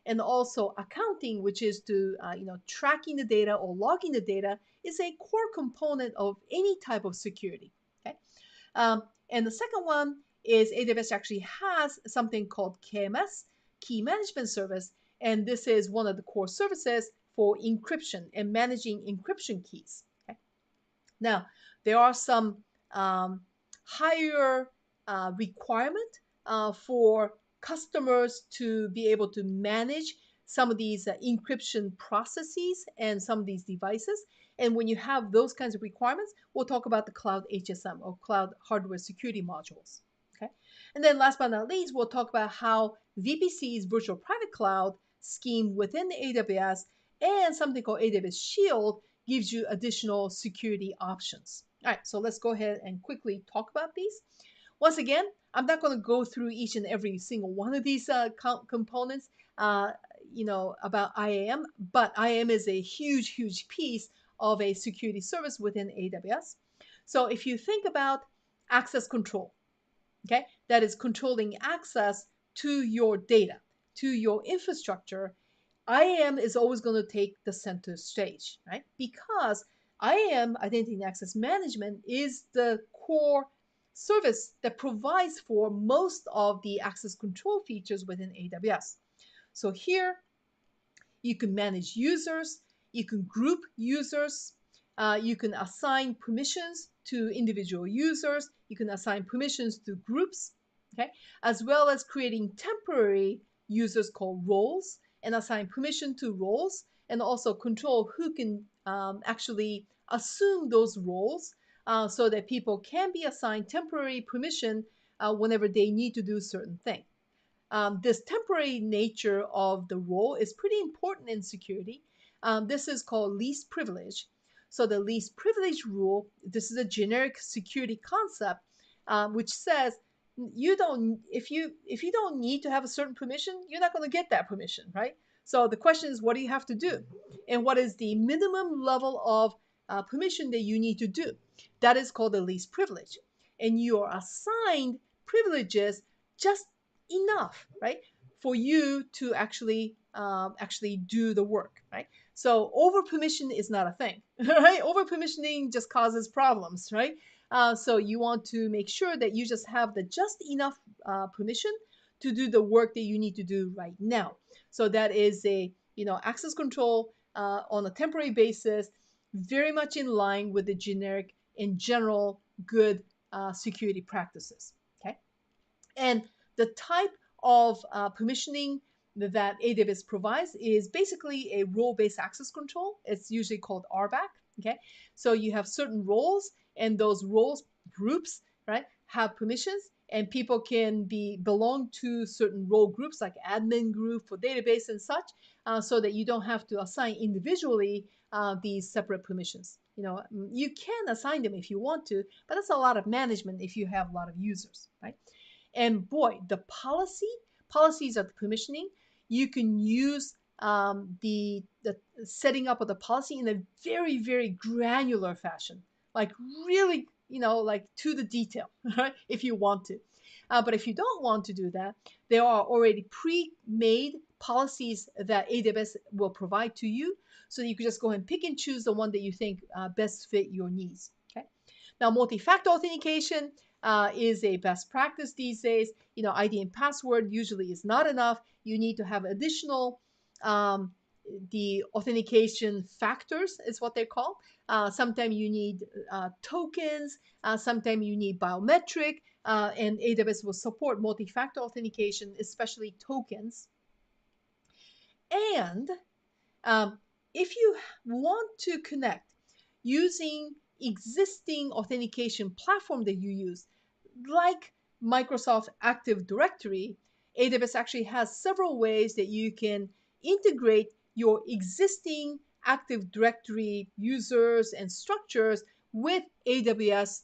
and also accounting, which is to tracking the data or logging the data, is a core component of any type of security. Okay, and the second one is AWS actually has something called KMS, Key Management Service, and this is one of the core services for encryption and managing encryption keys. Okay? Now, there are some higher requirement for customers to be able to manage some of these encryption processes and some of these devices. And when you have those kinds of requirements, we'll talk about the cloud HSM or cloud hardware security modules. Okay. And then last but not least, we'll talk about how VPC's virtual private cloud scheme within the AWS and something called AWS Shield gives you additional security options. All right, so let's go ahead and quickly talk about these. Once again, I'm not going to go through each and every single one of these components, about IAM, but IAM is a huge, huge piece of a security service within AWS. So if you think about access control, okay, that is controlling access to your data, to your infrastructure, IAM is always going to take the center stage, right? Because IAM, Identity and Access Management, is the core service that provides for most of the access control features within AWS. So here, you can manage users, you can group users, you can assign permissions to individual users, you can assign permissions to groups, okay, as well as creating temporary users called roles and assign permission to roles and also control who can actually assume those roles so that people can be assigned temporary permission whenever they need to do certain things. This temporary nature of the role is pretty important in security. This is called least privilege. So the least privilege rule, this is a generic security concept, which says if you don't need to have a certain permission, you're not going to get that permission, right? So the question is, what do you have to do, and what is the minimum level of permission that you need to do? That is called the least privilege, and you are assigned privileges just enough, right, for you to actually do the work, right? So over permission is not a thing, right? Over permissioning just causes problems, right? So you want to make sure that you just have the just enough permission to do the work that you need to do right now. So that is a access control on a temporary basis, very much in line with the generic and general good security practices. Okay, and the type of permissioning that AWS provides is basically a role-based access control. It's usually called RBAC. Okay, so you have certain roles, and those roles groups, right, have permissions, and people can belong to certain role groups like admin group for database and such, so that you don't have to assign individually these separate permissions. You can assign them if you want to, but that's a lot of management if you have a lot of users, right? And boy, the policies of the permissioning, you can use the setting up of the policy in a very, very granular fashion, like really, like to the detail, right? If you want to. But if you don't want to do that, there are already pre-made policies that AWS will provide to you. So you can just go ahead and pick and choose the one that you think best fit your needs. Okay. Now, multi-factor authentication, is a best practice these days. ID and password usually is not enough. You need to have additional the authentication factors is what they call. Sometimes you need tokens. Sometimes you need biometric. And AWS will support multi-factor authentication, especially tokens. And if you want to connect using existing authentication platform that you use, like Microsoft Active Directory, AWS actually has several ways that you can integrate your existing Active Directory users and structures with AWS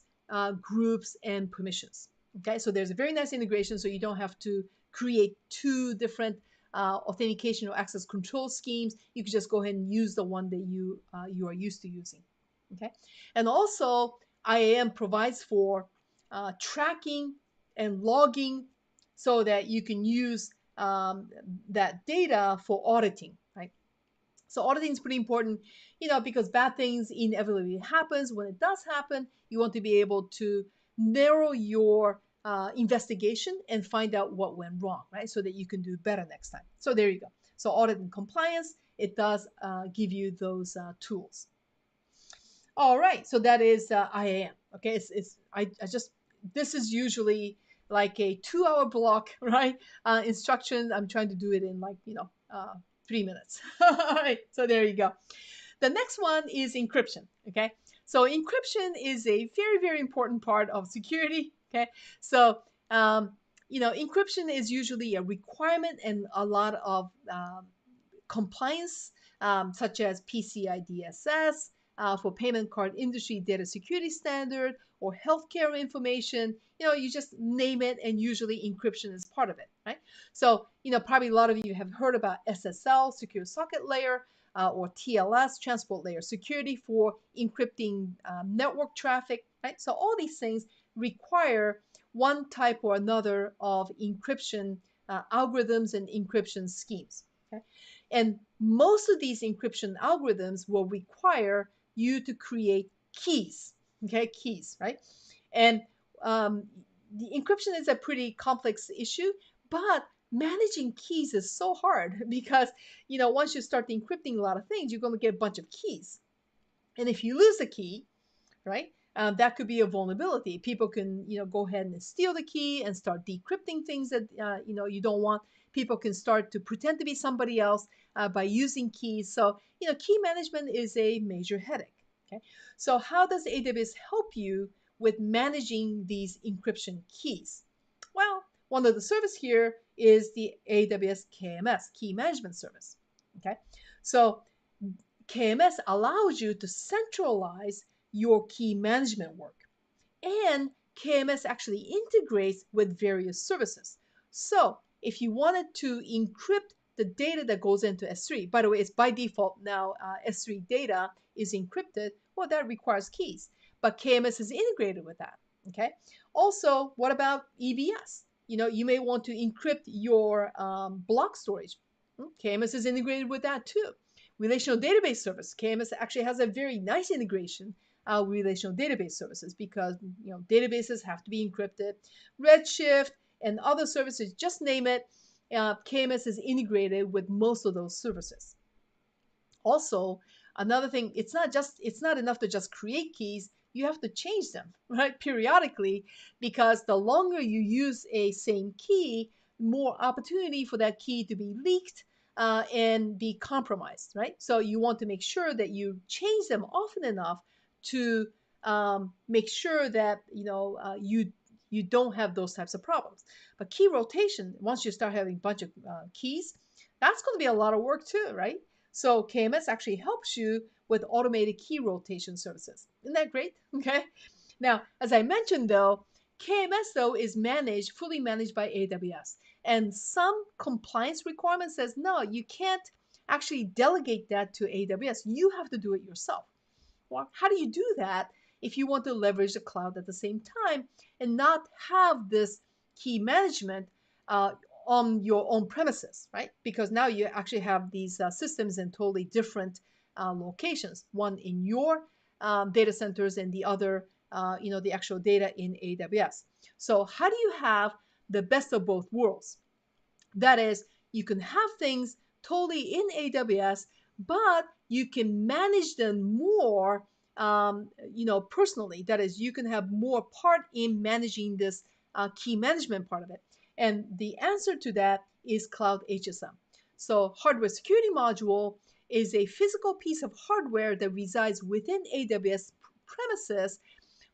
groups and permissions. Okay, so there's a very nice integration, so you don't have to create two different authentication or access control schemes. You can just go ahead and use the one that you are used to using. Okay, and also IAM provides for tracking and logging so that you can use that data for auditing, right? So auditing is pretty important, because bad things inevitably happens. When it does happen, you want to be able to narrow your investigation and find out what went wrong, right? So that you can do better next time. So there you go. So audit and compliance, it does give you those tools. All right, so that is IAM. Okay, this is usually like a 2-hour block, right? Instruction. I'm trying to do it in 3 minutes. All right, so there you go. The next one is encryption. Okay, so encryption is a very, very important part of security. Okay, so encryption is usually a requirement and a lot of compliance, such as PCI DSS, for payment card industry data security standard, or healthcare information. You just name it, and usually encryption is part of it, right? So, probably a lot of you have heard about SSL, secure socket layer, or TLS, transport layer security for encrypting network traffic, right? So all these things require one type or another of encryption algorithms and encryption schemes. Okay? And most of these encryption algorithms will require you to create keys, okay, keys, right? And the encryption is a pretty complex issue, but managing keys is so hard because, once you start encrypting a lot of things, you're going to get a bunch of keys. And if you lose a key, right, that could be a vulnerability. People can, go ahead and steal the key and start decrypting things that, you don't want. People can start to pretend to be somebody else by using keys. So, key management is a major headache. Okay, so how does AWS help you with managing these encryption keys? Well, one of the service here is the AWS KMS, Key Management Service. Okay, so KMS allows you to centralize your key management work. And KMS actually integrates with various services. So if you wanted to encrypt the data that goes into S3, by the way, it's by default now S3 data is encrypted, well, that requires keys. But KMS is integrated with that. Okay. Also, what about EBS? You may want to encrypt your block storage. KMS is integrated with that too. Relational database service. KMS actually has a very nice integration with relational database services because databases have to be encrypted. Redshift and other services, just name it. KMS is integrated with most of those services. Also, another thing, it's not enough to just create keys. You have to change them, right, periodically, because the longer you use a same key, more opportunity for that key to be leaked and be compromised, right? So you want to make sure that you change them often enough to make sure that you don't have those types of problems. But key rotation, once you start having a bunch of keys, that's going to be a lot of work too, right? So KMS actually helps you with automated key rotation services. Isn't that great? Okay. Now, as I mentioned though, KMS though is fully managed by AWS. And some compliance requirement says, no, you can't actually delegate that to AWS. You have to do it yourself. Well, how do you do that if you want to leverage the cloud at the same time and not have this key management on your own premises, right? Because now you actually have these systems in totally different locations, one in your data centers and the other the actual data in AWS. So how do you have the best of both worlds? That is, you can have things totally in AWS, but you can manage them more, personally. That is, you can have more part in managing this key management part of it. And the answer to that is Cloud HSM. So hardware security module is a physical piece of hardware that resides within AWS premises,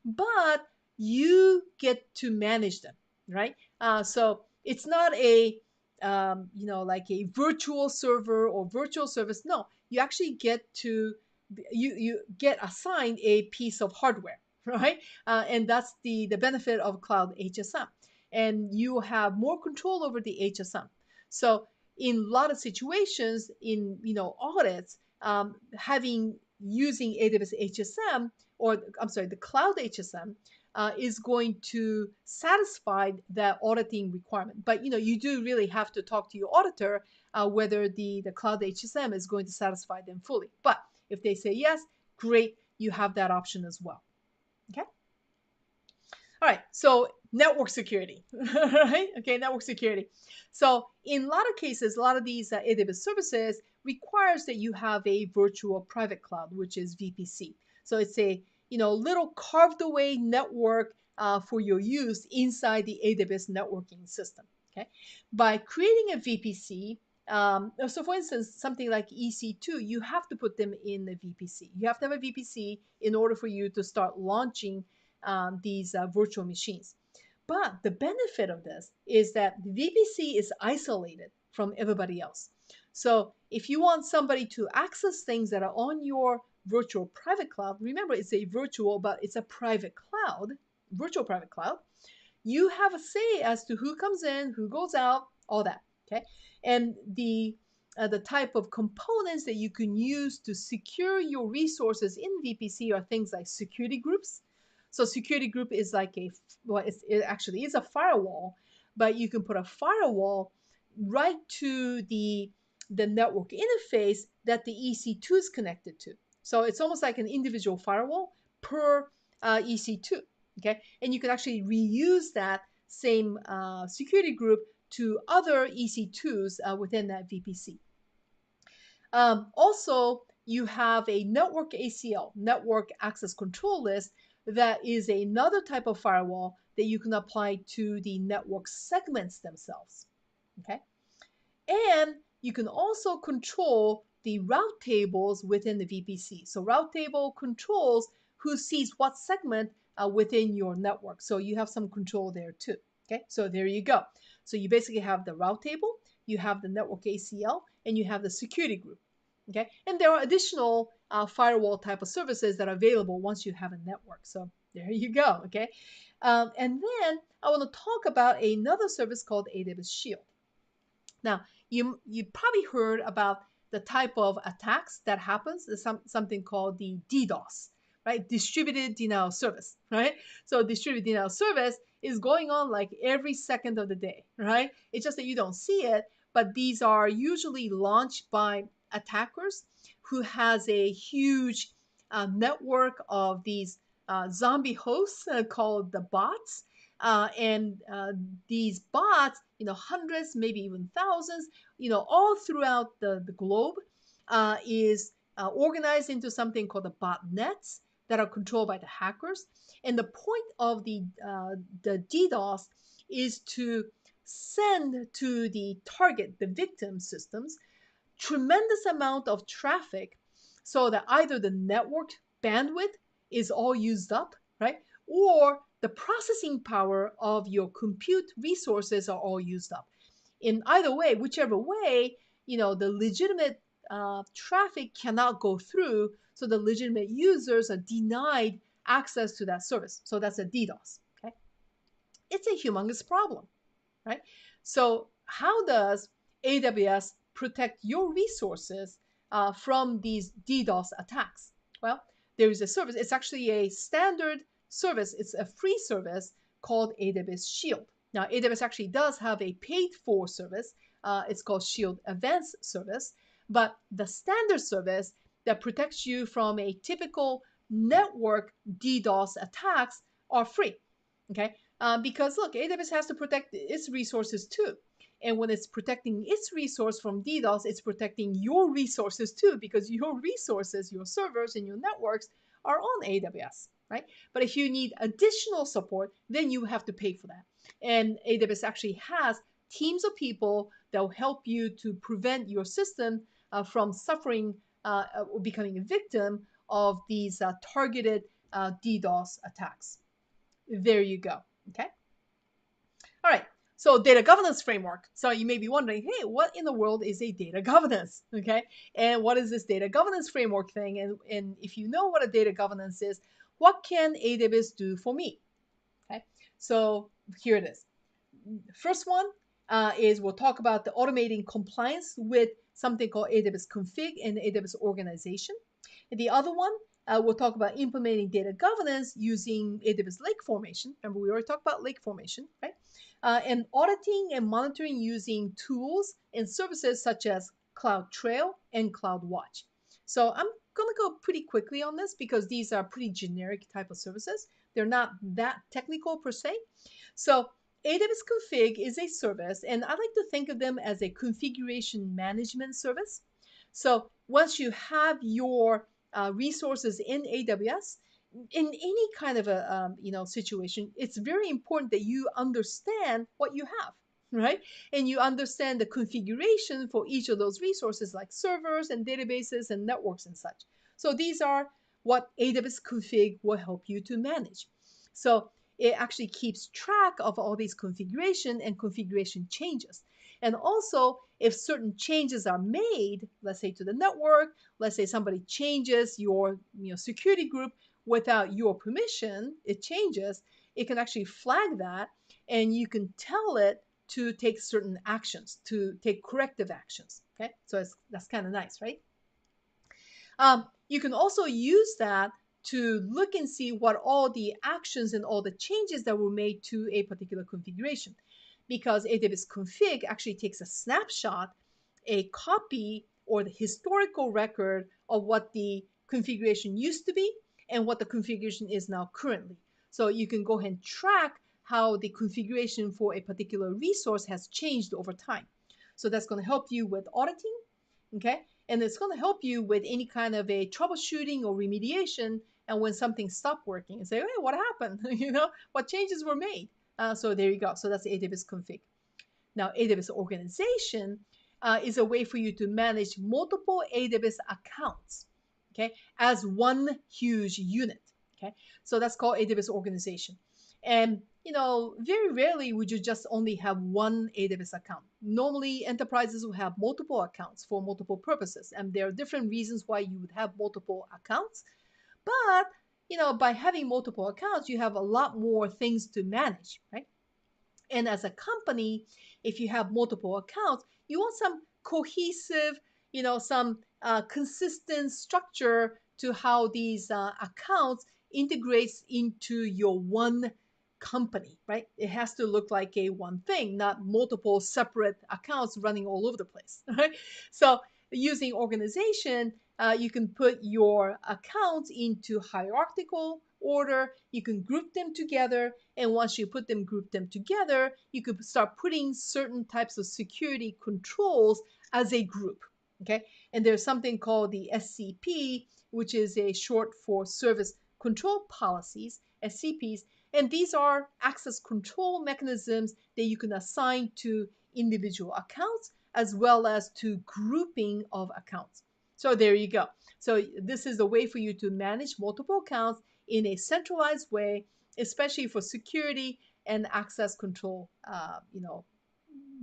but you get to manage them, right? So it's not a like a virtual server or virtual service. No, you actually get to you get assigned a piece of hardware, right? And that's the benefit of Cloud HSM, and you have more control over the HSM. So in a lot of situations, in audits, having using AWS HSM, or I'm sorry, the Cloud HSM, is going to satisfy that auditing requirement. But you do really have to talk to your auditor whether the Cloud HSM is going to satisfy them fully. But if they say yes, great, you have that option as well. Okay. All right, so network security, right? Okay, network security. So in a lot of cases, a lot of these AWS services requires that you have a virtual private cloud, which is VPC. So it's a little carved away network for your use inside the AWS networking system. Okay, by creating a VPC. So for instance, something like EC2, you have to put them in the VPC. You have to have a VPC in order for you to start launching these virtual machines. But the benefit of this is that the VPC is isolated from everybody else. So if you want somebody to access things that are on your virtual private cloud, remember it's a virtual, but it's a private cloud, virtual private cloud, you have a say as to who comes in, who goes out, all that. Okay, and the type of components that you can use to secure your resources in VPC are things like security groups. So security group is like it actually is a firewall, but you can put a firewall right to the network interface that the EC2 is connected to. So it's almost like an individual firewall per EC2. Okay, and you can actually reuse that same security group to other EC2s within that VPC. Also, you have a network ACL, network access control list, that is another type of firewall that you can apply to the network segments themselves. Okay, and you can also control the route tables within the VPC. So route table controls who sees what segment within your network. So you have some control there too. Okay, so there you go. So you basically have the route table, you have the network ACL, and you have the security group. Okay, and there are additional firewall type of services that are available once you have a network. So there you go. Okay, and then I want to talk about another service called AWS Shield. Now, you probably heard about the type of attacks that happens. There's something called the DDoS, right? Distributed denial of service, right? So distributed denial of service is going on like every second of the day, right? It's just that you don't see it, but these are usually launched by attackers who has a huge network of these zombie hosts called the bots. And these bots, hundreds, maybe even thousands, all throughout the globe, is organized into something called the botnets that are controlled by the hackers. And the point of the DDoS is to send to the target, the victim systems, tremendous amount of traffic so that either the network bandwidth is all used up, right? Or the processing power of your compute resources are all used up. In either way, whichever way, the legitimate traffic cannot go through, so the legitimate users are denied access to that service. So that's a DDoS. Okay, it's a humongous problem, right? So how does AWS protect your resources from these DDoS attacks? Well, there is a service. It's actually a standard service. It's a free service called AWS Shield. Now, AWS actually does have a paid-for service. It's called Shield Advanced Service. But the standard service that protects you from a typical network DDoS attacks are free. Okay, because look, AWS has to protect its resources too. And when it's protecting its resource from DDoS, it's protecting your resources too, because your resources, your servers and your networks are on AWS, right? But if you need additional support, then you have to pay for that. And AWS actually has teams of people that will help you to prevent your system from suffering or becoming a victim of these targeted DDoS attacks. There you go. Okay. All right. So data governance framework. So you may be wondering, hey, what in the world is a data governance? Okay. And what is this data governance framework thing? And if you know what a data governance is, what can AWS do for me? Okay. So here it is. First one is we'll talk about the automating compliance with something called AWS config and AWS organization. And the other one, we'll talk about implementing data governance using AWS Lake Formation. Remember, we already talked about Lake Formation, right? And auditing and monitoring using tools and services such as CloudTrail and CloudWatch. So I'm going to go pretty quickly on this because these are pretty generic type of services. They're not that technical per se. So AWS Config is a service, and I like to think of them as a configuration management service. So once you have your resources in AWS, in any kind of a situation, it's very important that you understand what you have, right? And you understand the configuration for each of those resources, like servers and databases and networks and such. So these are what AWS Config will help you to manage. So it actually keeps track of all these configuration and configuration changes. And also, if certain changes are made, let's say to the network, let's say somebody changes your security group without your permission, it changes, it can actually flag that, and you can tell it to take certain actions, to take corrective actions. Okay, so that's kind of nice, right? You can also use that to look and see what all the actions and all the changes that were made to a particular configuration. Because AWS config actually takes a snapshot, a copy, or the historical record of what the configuration used to be and what the configuration is now currently. So you can go ahead and track how the configuration for a particular resource has changed over time. So that's going to help you with auditing, okay? And it's going to help you with any kind of a troubleshooting or remediation. And when something stopped working, and say, hey, what happened? What changes were made? So there you go. So that's the AWS config. Now, AWS organization is a way for you to manage multiple AWS accounts, okay, as one huge unit. Okay, so that's called AWS organization. And very rarely would you just only have one AWS account. Normally, enterprises will have multiple accounts for multiple purposes, and there are different reasons why you would have multiple accounts. But by having multiple accounts, you have a lot more things to manage, right? And as a company, if you have multiple accounts, you want some cohesive, some consistent structure to how these accounts integrates into your one company, right? It has to look like a one thing, not multiple separate accounts running all over the place, right? So using organization, you can put your accounts into hierarchical order. You can group them together. And once you group them together, you could start putting certain types of security controls as a group. Okay. And there's something called the SCP, which is a short for service control policies, SCPs. And these are access control mechanisms that you can assign to individual accounts as well as to grouping of accounts. So there you go. So this is a way for you to manage multiple accounts in a centralized way, especially for security and access control,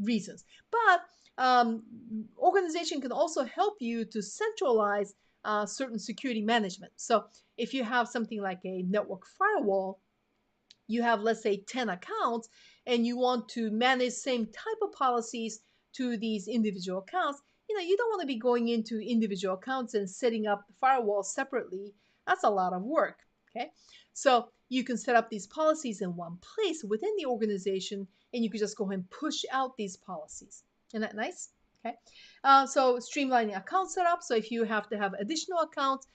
reasons. But organization can also help you to centralize certain security management. So if you have something like a network firewall, you have, let's say, 10 accounts, and you want to manage same type of policies to these individual accounts, you don't want to be going into individual accounts and setting up the firewall separately. That's a lot of work, okay? So you can set up these policies in one place within the organization, and you can just go ahead and push out these policies. Isn't that nice? Okay, so streamlining account setup. So if you have to have additional accounts,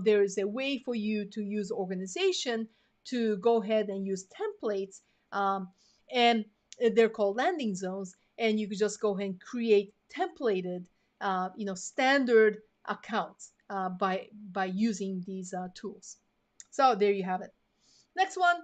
there is a way for you to use organization to go ahead and use templates, and they're called landing zones. And you could just go ahead and create templated, standard accounts by using these tools. So there you have it. Next one,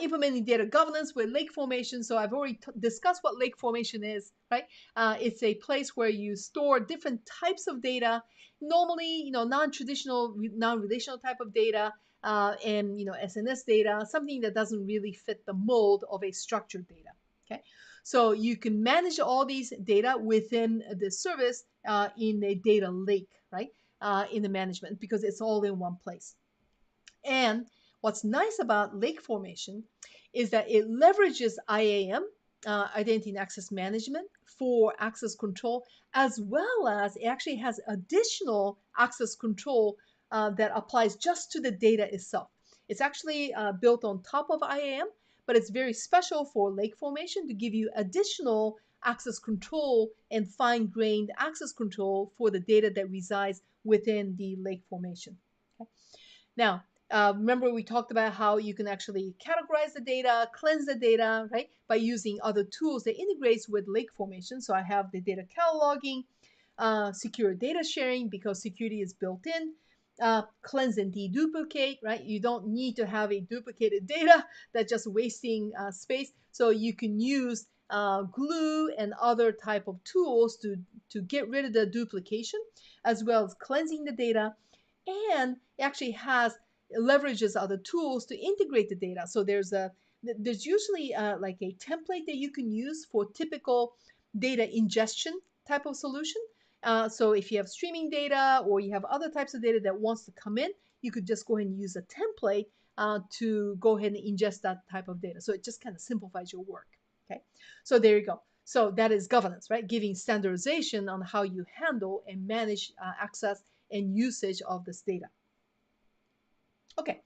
implementing data governance with lake formation. So I've already discussed what lake formation is, right? It's a place where you store different types of data, normally, non-traditional, non-relational type of data, and, SNS data, something that doesn't really fit the mold of a structured data, okay? So you can manage all these data within the service in a data lake, right? In the management, because it's all in one place. And what's nice about lake formation is that it leverages IAM, identity and access management, for access control, as well as it actually has additional access control that applies just to the data itself. It's actually built on top of IAM, but it's very special for lake formation to give you additional access control and fine-grained access control for the data that resides within the lake formation. Okay? Now, remember we talked about how you can actually categorize the data, cleanse the data, right, by using other tools that integrates with lake formation. So I have the data cataloging, secure data sharing because security is built in, cleanse and deduplicate, right? You don't need to have a duplicated data that's just wasting space. So you can use glue and other type of tools to get rid of the duplication, as well as cleansing the data. And it actually leverages other tools to integrate the data. So there's usually like a template that you can use for typical data ingestion type of solution. So if you have streaming data or you have other types of data that wants to come in, you could just go ahead and use a template to go ahead and ingest that type of data. So it just kind of simplifies your work. Okay, so there you go. So that is governance, right? Giving standardization on how you handle and manage access and usage of this data. Okay,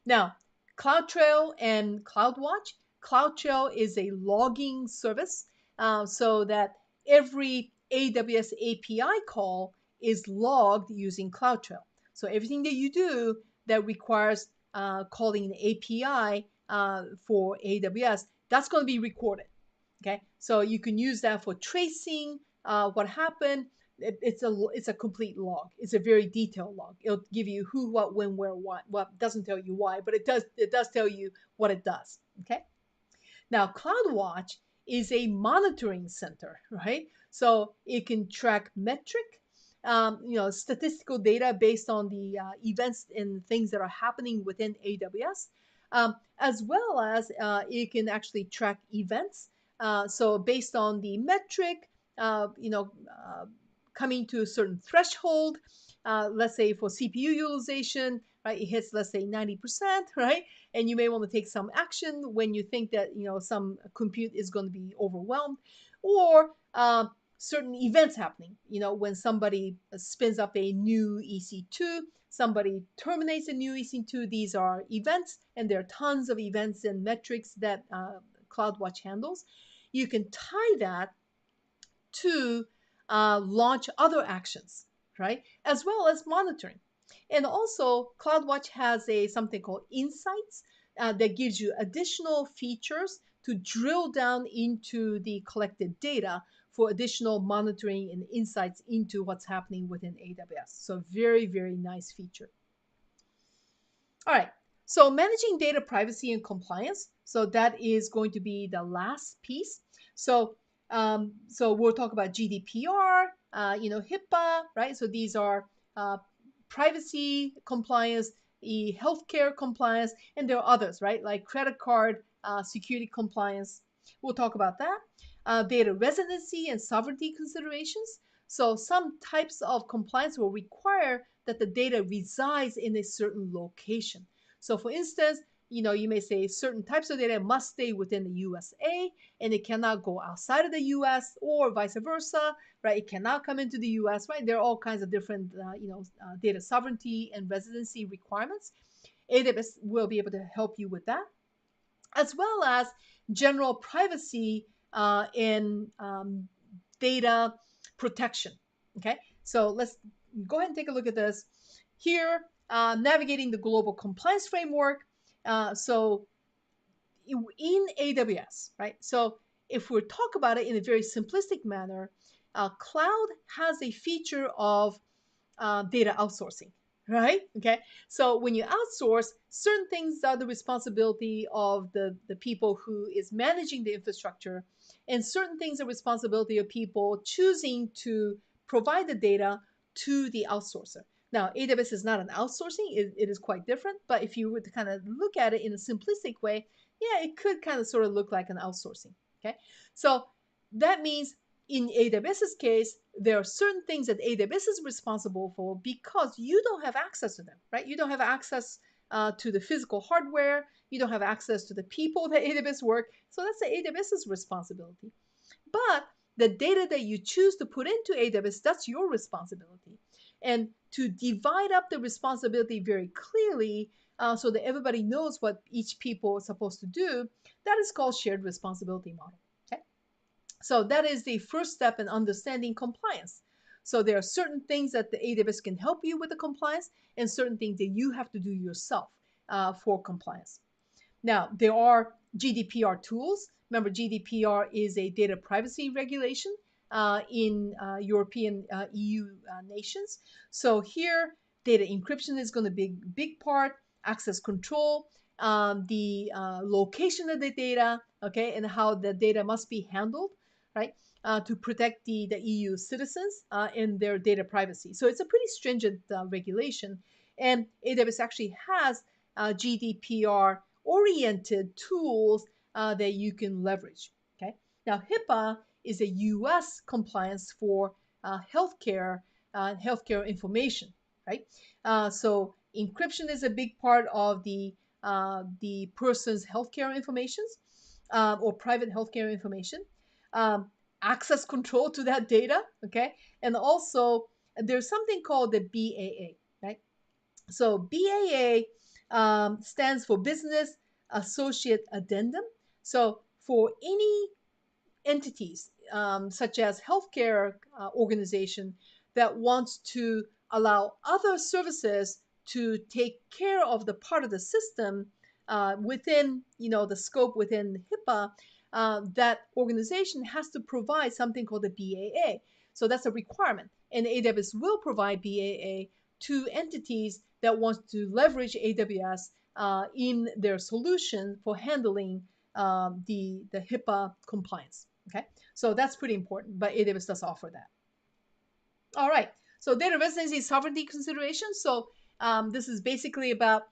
now CloudTrail and CloudWatch. CloudTrail is a logging service so that every AWS API call is logged using CloudTrail. So everything that you do that requires calling an API for AWS, that's going to be recorded. Okay, so you can use that for tracing what happened. It's a complete log. It's a very detailed log. It'll give you who, what, when, where, what. Well, it doesn't tell you why, but it does tell you what it does. Okay. Now, CloudWatch is a monitoring center, right? So it can track metric, statistical data based on the events and things that are happening within AWS, as well as it can actually track events. So based on the metric, coming to a certain threshold, let's say for CPU utilization, right, it hits, let's say 90%, right? And you may want to take some action when you think that, some compute is going to be overwhelmed, or certain events happening, when somebody spins up a new EC2, somebody terminates a new EC2, these are events, and there are tons of events and metrics that CloudWatch handles. You can tie that to launch other actions, right? As well as monitoring. And also, CloudWatch has something called Insights that gives you additional features to drill down into the collected data for additional monitoring and insights into what's happening within AWS. So very, very nice feature. All right. So managing data privacy and compliance. So that is going to be the last piece. So we'll talk about GDPR, HIPAA, right? So these are privacy compliance, healthcare compliance, and there are others, right? Like credit card security compliance. We'll talk about that. Data residency and sovereignty considerations. So some types of compliance will require that the data resides in a certain location. So for instance, you may say certain types of data must stay within the USA and it cannot go outside of the US, or vice versa, right? It cannot come into the US, right? There are all kinds of different, data sovereignty and residency requirements. AWS will be able to help you with that, as well as general privacy in data protection. Okay, so let's go ahead and take a look at this. Here, navigating the global compliance framework. So in AWS, right? So if we talk about it in a very simplistic manner, cloud has a feature of data outsourcing, right? Okay. So when you outsource, certain things are the responsibility of the people who is managing the infrastructure, and certain things are responsibility of people choosing to provide the data to the outsourcer. Now, AWS is not an outsourcing, it is quite different, but if you were to kind of look at it in a simplistic way, yeah, it could kind of sort of look like an outsourcing. Okay. So that means in AWS's case, there are certain things that AWS is responsible for because you don't have access to them, right? You don't have access to the physical hardware. You don't have access to the people that AWS work. So that's the AWS's responsibility. But the data that you choose to put into AWS, that's your responsibility. And to divide up the responsibility very clearly so that everybody knows what each people is supposed to do, that is called shared responsibility model. Okay. So that is the first step in understanding compliance. So there are certain things that the AWS can help you with the compliance and certain things that you have to do yourself for compliance. Now, there are GDPR tools. Remember, GDPR is a data privacy regulation in European EU nations. So here, data encryption is going to be a big part, access control, the location of the data, okay, and how the data must be handled, right, to protect the EU citizens and their data privacy. So it's a pretty stringent regulation. And AWS actually has GDPR oriented tools that you can leverage. Okay. Now, HIPAA is a U.S. compliance for healthcare information, right? So encryption is a big part of the person's healthcare information or private healthcare information. Access control to that data, okay, and also there's something called the BAA, right? So BAA stands for Business Associate Addendum. So for any entities such as healthcare organization that wants to allow other services to take care of the part of the system within the scope within HIPAA, that organization has to provide something called the BAA. So that's a requirement, and AWS will provide BAA to entities that want to leverage AWS in their solution for handling the HIPAA compliance. Okay, so that's pretty important, but AWS does offer that. All right, so data residency sovereignty considerations. So this is basically about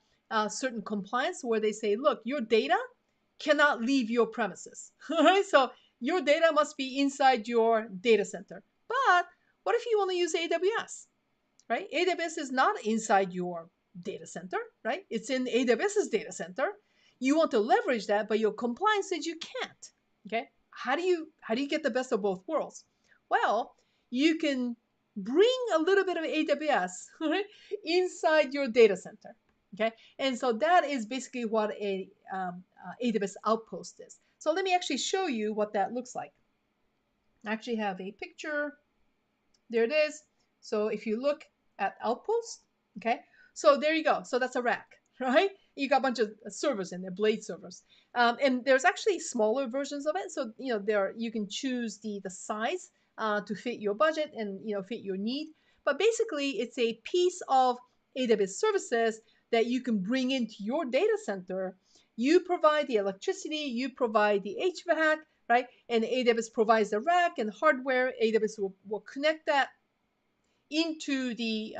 certain compliance where they say, look, your data cannot leave your premises. Right? So your data must be inside your data center. But what if you want to use AWS? Right? AWS is not inside your data center, right? It's in AWS's data center. You want to leverage that, but your compliance says you can't. Okay? How do you get the best of both worlds? Well, you can bring a little bit of AWS right, inside your data center. Okay, and so that is basically what a AWS outpost is. So let me actually show you what that looks like. I actually have a picture. There it is. So if you look at Outpost, okay, so there you go. So that's a rack, right? You got a bunch of servers in there, blade servers, and there's actually smaller versions of it. So there you can choose the size to fit your budget and fit your need. But basically, it's a piece of AWS services that you can bring into your data center. You provide the electricity, you provide the HVAC, right? And AWS provides the rack and hardware. AWS will connect that into the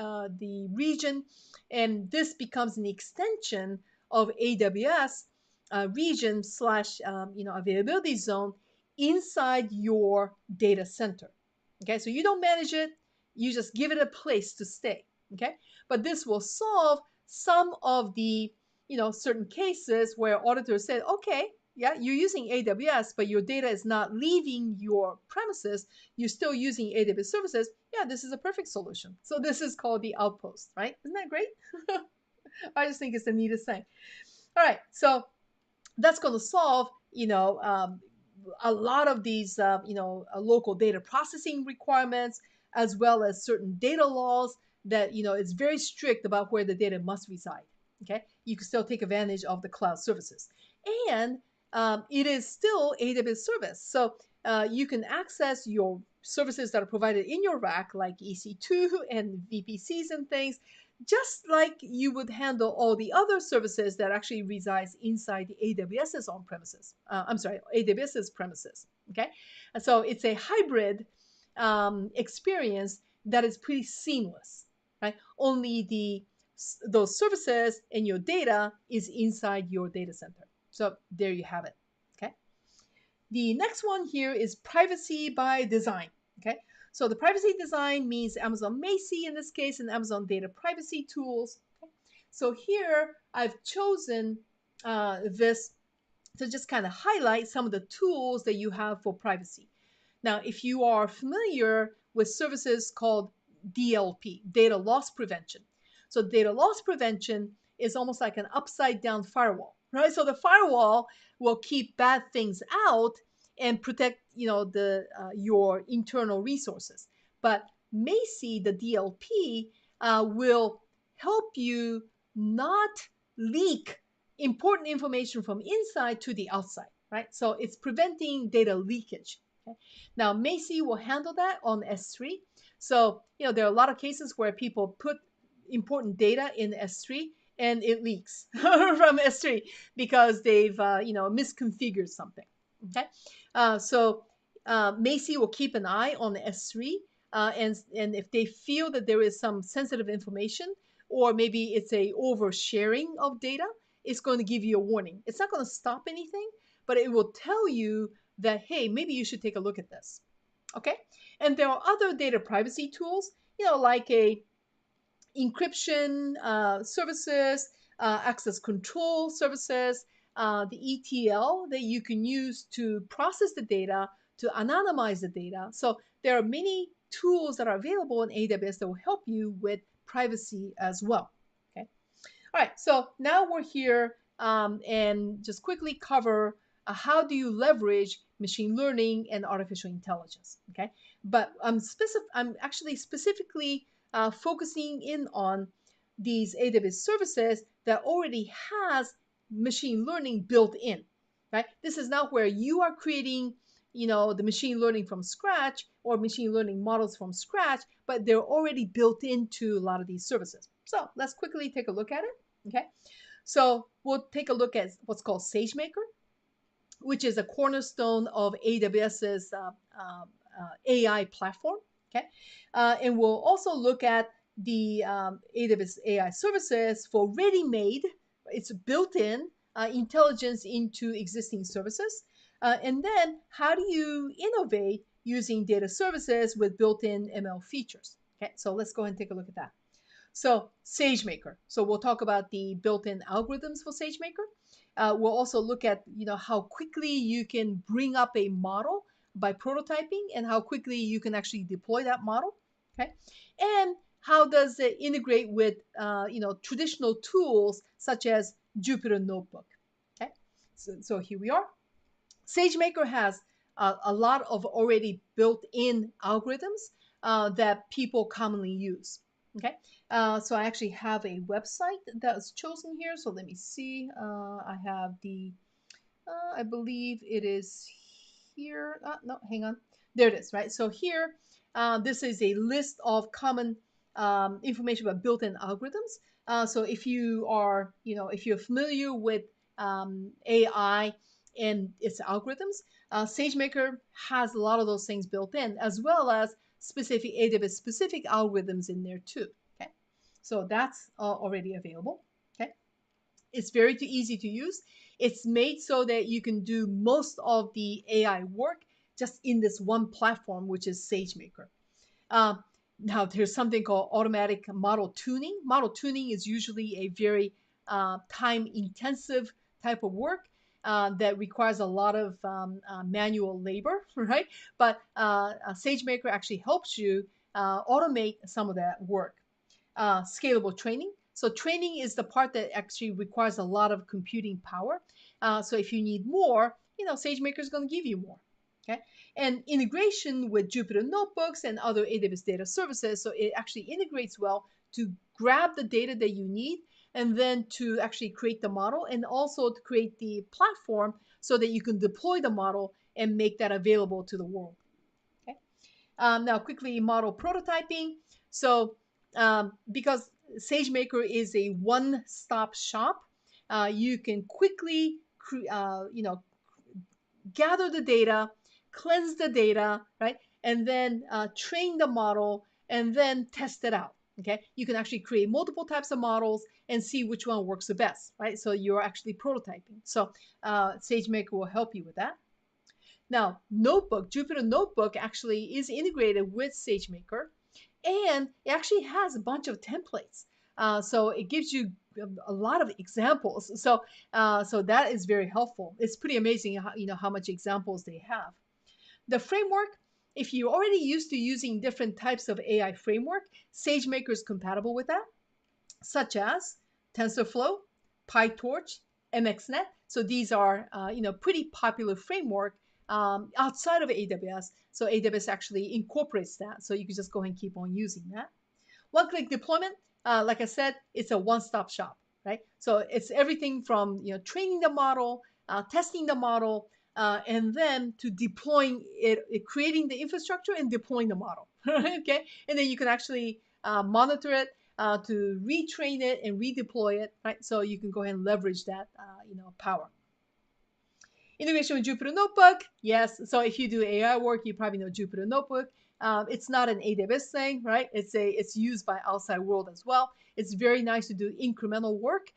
region, and this becomes an extension of AWS region slash availability zone inside your data center. Okay, so you don't manage it, you just give it a place to stay. Okay, but this will solve some of the certain cases where auditors said, okay, yeah, you're using AWS, but your data is not leaving your premises. You're still using AWS services. Yeah, this is a perfect solution. So this is called the outpost, right? Isn't that great? I just think it's the neatest thing. All right, so that's going to solve, a lot of these, local data processing requirements, as well as certain data laws that, it's very strict about where the data must reside. Okay, you can still take advantage of the cloud services, and it is still AWS service. So you can access your services that are provided in your rack, like EC2 and VPCs and things, just like you would handle all the other services that actually resides inside the AWS's on premises. AWS's premises. Okay, and so it's a hybrid experience that is pretty seamless, right? Only those services and your data is inside your data center. So there you have it. Okay. The next one here is privacy by design. Okay. So the privacy design means Amazon Macie in this case, and Amazon data privacy tools. Okay. So here I've chosen this to just kind of highlight some of the tools that you have for privacy. Now, if you are familiar with services called DLP, data loss prevention. So data loss prevention is almost like an upside down firewall, right? So the firewall will keep bad things out and protect, your internal resources. But Macie, the DLP, will help you not leak important information from inside to the outside, right? So it's preventing data leakage. Okay? Now, Macie will handle that on S3. So, there are a lot of cases where people put important data in S3 and it leaks from S3 because they've, misconfigured something. Okay. So Macie will keep an eye on S3. And if they feel that there is some sensitive information, or maybe it's a oversharing of data, it's going to give you a warning. It's not going to stop anything, but it will tell you that, hey, maybe you should take a look at this. Okay. And there are other data privacy tools, like a encryption services, access control services, the ETL that you can use to process the data, to anonymize the data. So there are many tools that are available in AWS that will help you with privacy as well. Okay. All right. So now we're here and just quickly cover how do you leverage machine learning and artificial intelligence. Okay. But I'm actually specifically focusing in on these AWS services that already has machine learning built in, right? This is not where you are creating, the machine learning from scratch or machine learning models from scratch, but they're already built into a lot of these services. So let's quickly take a look at it. Okay. So we'll take a look at what's called SageMaker, which is a cornerstone of AWS's AI platform. Okay, and we'll also look at the AWS AI services for ready-made. It's built-in intelligence into existing services, and then how do you innovate using data services with built-in ML features? Okay, so let's go ahead and take a look at that. So SageMaker. So we'll talk about the built-in algorithms for SageMaker. We'll also look at how quickly you can bring up a model by prototyping and how quickly you can actually deploy that model. Okay, and how does it integrate with traditional tools such as Jupyter Notebook? Okay, so here we are. SageMaker has a lot of already built-in algorithms that people commonly use. Okay, so I actually have a website that's chosen here. So let me see. I have I believe it is here. No, hang on. There it is, right? So here, this is a list of common information about built-in algorithms. So if you are, if you're familiar with AI and its algorithms, SageMaker has a lot of those things built in, as well as specific AWS specific algorithms in there too. Okay, so that's already available. Okay, it's very easy to use. It's made so that you can do most of the AI work just in this one platform, which is SageMaker. Now, there's something called automatic model tuning. Model tuning is usually a very time-intensive type of work that requires a lot of manual labor, right? But SageMaker actually helps you automate some of that work. Scalable training. So training is the part that actually requires a lot of computing power. So if you need more, SageMaker is going to give you more. Okay, and integration with Jupyter notebooks and other AWS data services, so it actually integrates well to grab the data that you need and then to actually create the model and also to create the platform so that you can deploy the model and make that available to the world. Okay. Now, quickly, model prototyping. So, because SageMaker is a one-stop shop, you can quickly, gather the data, cleanse the data, right? And then train the model and then test it out. Okay, you can actually create multiple types of models and see which one works the best, right? So you're actually prototyping. So SageMaker will help you with that. Now, Notebook, Jupyter Notebook actually is integrated with SageMaker, and it actually has a bunch of templates. So it gives you a lot of examples. So that is very helpful. It's pretty amazing how much examples they have. The framework, if you're already used to using different types of AI framework, SageMaker is compatible with that, such as TensorFlow, PyTorch, MXNet. So these are pretty popular framework outside of AWS. So AWS actually incorporates that. So you can just go ahead and keep on using that. One-click deployment, like I said, it's a one-stop shop, right? So it's everything from training the model, testing the model, and then to deploying it, creating the infrastructure and deploying the model. Okay, and then you can actually monitor it, to retrain it and redeploy it, right? So you can go ahead and leverage that, power. Integration with Jupyter Notebook, yes. So if you do AI work, you probably know Jupyter Notebook. It's not an AWS thing, right? It's used by outside world as well. It's very nice to do incremental work,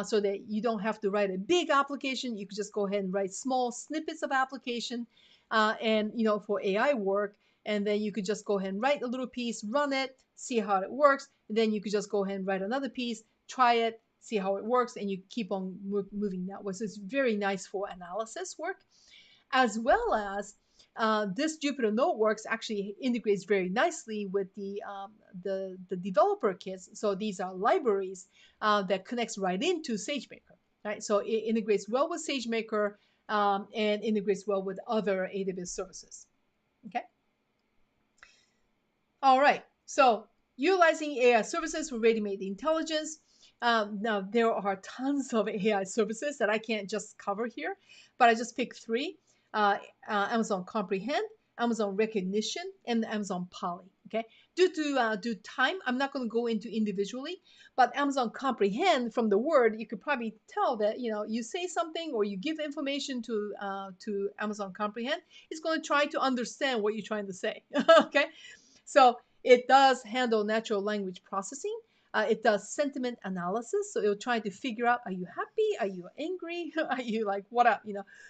so that you don't have to write a big application. You could just go ahead and write small snippets of application, and for AI work. And then you could just go ahead and write a little piece, run it, see how it works. And then you could just go ahead and write another piece, try it, see how it works, and you keep on moving that way. So it's very nice for analysis work, as well as this Jupyter Noteworks actually integrates very nicely with the developer kits. So these are libraries that connects right into SageMaker, right? So it integrates well with SageMaker, and integrates well with other AWS services. Okay. All right. So utilizing AI services for ready-made intelligence. Now, there are tons of AI services that I can't just cover here, but I just picked three. Amazon Comprehend, Amazon Recognition, and Amazon Poly. Okay. Due to time, I'm not going to go into individually, but Amazon Comprehend, from the word, you could probably tell that you say something or you give information to Amazon Comprehend, it's going to try to understand what you're trying to say. Okay. So it does handle natural language processing. It does sentiment analysis. So it'll try to figure out, are you happy? Are you angry? Are you like, what up?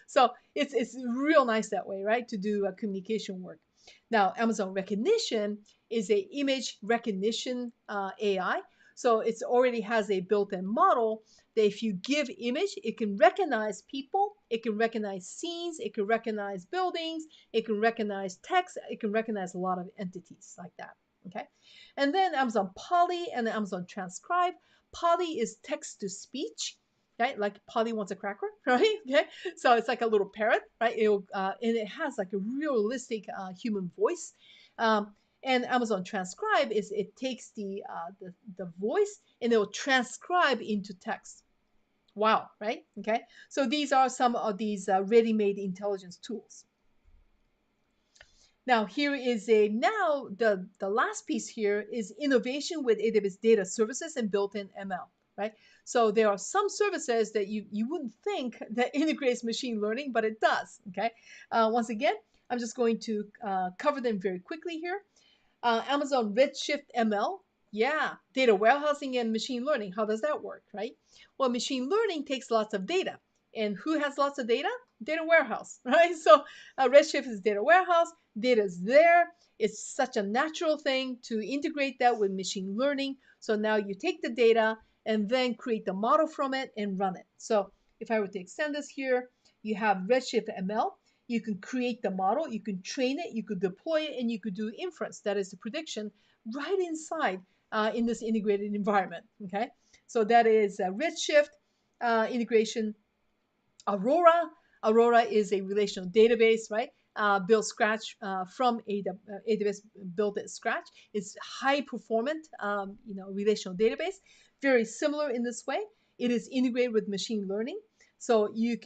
So it's real nice that way, right? To do communication work. Now, Amazon Recognition is a image recognition AI. So it already has a built-in model that if you give image, it can recognize people, it can recognize scenes, it can recognize buildings, it can recognize text, it can recognize a lot of entities like that. Okay. And then Amazon Poly and Amazon Transcribe. Poly is text to speech, right? Like Polly wants a cracker, right? Okay. So it's like a little parrot, right? And it has like a realistic human voice. And Amazon Transcribe is it takes the voice and it will transcribe into text. Wow, right? Okay. So these are some of these ready-made intelligence tools. Now here is the last piece here is innovation with AWS data services and built-in ML, right? So there are some services that you wouldn't think that integrates machine learning, but it does. Okay. Once again, I'm just going to cover them very quickly here. Amazon Redshift ML, yeah, data warehousing and machine learning. How does that work, right? Well, machine learning takes lots of data, and who has lots of data? Data warehouse, right? So Redshift is data warehouse. Data is there. It's such a natural thing to integrate that with machine learning. So now you take the data and then create the model from it and run it. So if I were to extend this here, you have Redshift ML. You can create the model, you can train it, you could deploy it, and you could do inference, that is the prediction, right inside in this integrated environment. Okay, so that is Redshift integration. Aurora, Aurora is a relational database, right? Built scratch from AWS, built at scratch. It's high performant, relational database. Very similar in this way. It is integrated with machine learning, so you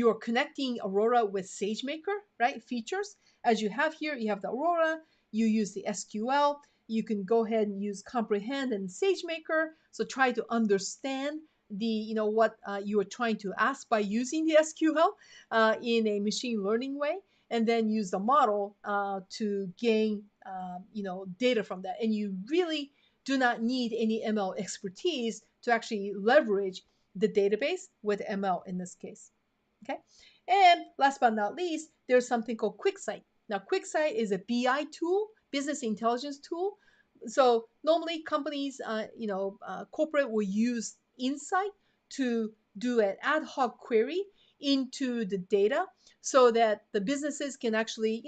are connecting Aurora with SageMaker, right? Features as you have here. You have the Aurora. You use the SQL. You can go ahead and use comprehend and SageMaker. So try to understand what you are trying to ask by using the SQL in a machine learning way, and then use the model to gain data from that. And you really do not need any ML expertise to actually leverage the database with ML in this case. Okay. And last but not least, there's something called QuickSight. Now, QuickSight is a BI tool, business intelligence tool. So normally companies, corporate will use Insight to do an ad hoc query into the data so that the businesses can actually,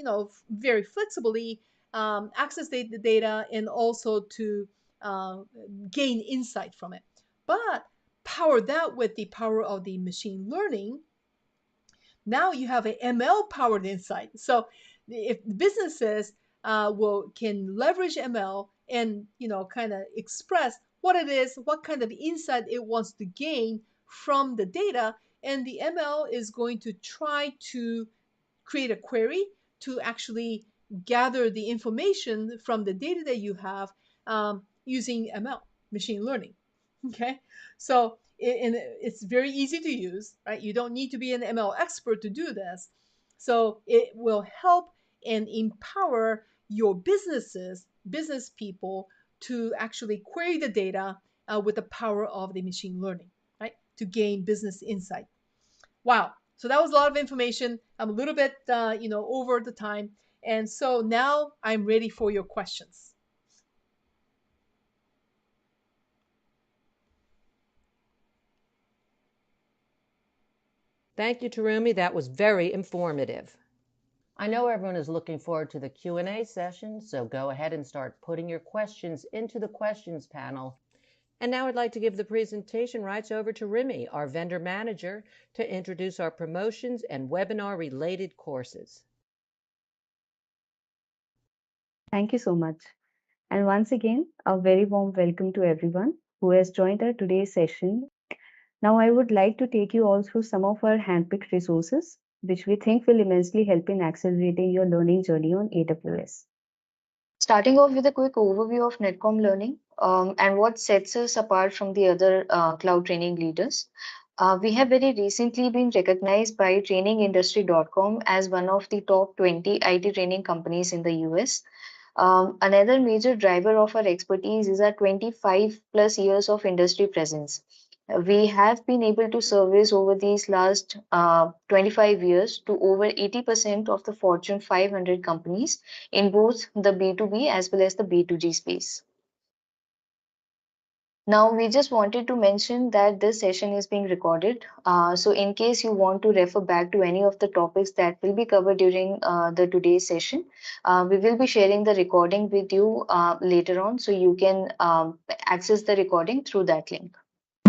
very flexibly access the data and also to gain insight from it. But power that with the power of the machine learning, now you have an ML powered insight. So if businesses can leverage ML and kind of express what it is, what kind of insight it wants to gain from the data, and the ML is going to try to create a query to actually gather the information from the data that you have using ML, machine learning. Okay, so it's very easy to use, right? You don't need to be an ML expert to do this. So it will help and empower your business people to actually query the data with the power of the machine learning, right? To gain business insight. Wow. So that was a lot of information. I'm a little bit, over the time. And so now I'm ready for your questions. Thank you, Terumi. That was very informative. I know everyone is looking forward to the Q&A session, so go ahead and start putting your questions into the questions panel. And now I'd like to give the presentation rights over to Remy, our vendor manager, to introduce our promotions and webinar-related courses. Thank you so much. And once again, a very warm welcome to everyone who has joined our today's session. Now, I would like to take you all through some of our handpicked resources, which we think will immensely help in accelerating your learning journey on AWS. Starting off with a quick overview of Netcom Learning and what sets us apart from the other cloud training leaders. We have very recently been recognized by trainingindustry.com as one of the top 20 IT training companies in the US. Another major driver of our expertise is our 25 plus years of industry presence. We have been able to service over these last 25 years to over 80% of the Fortune 500 companies in both the B2B as well as the B2G space. Now, we just wanted to mention that this session is being recorded. So in case you want to refer back to any of the topics that will be covered during the today's session, we will be sharing the recording with you later on, so you can access the recording through that link.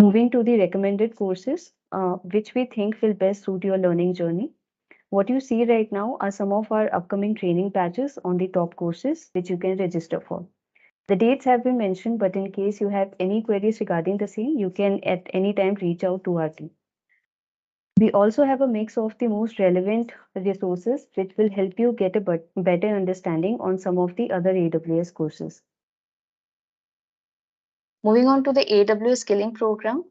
Moving to the recommended courses, which we think will best suit your learning journey. What you see right now are some of our upcoming training batches on the top courses, which you can register for. The dates have been mentioned, but in case you have any queries regarding the same, you can at any time reach out to our team. We also have a mix of the most relevant resources, which will help you get a better understanding on some of the other AWS courses. Moving on to the AWS skilling program.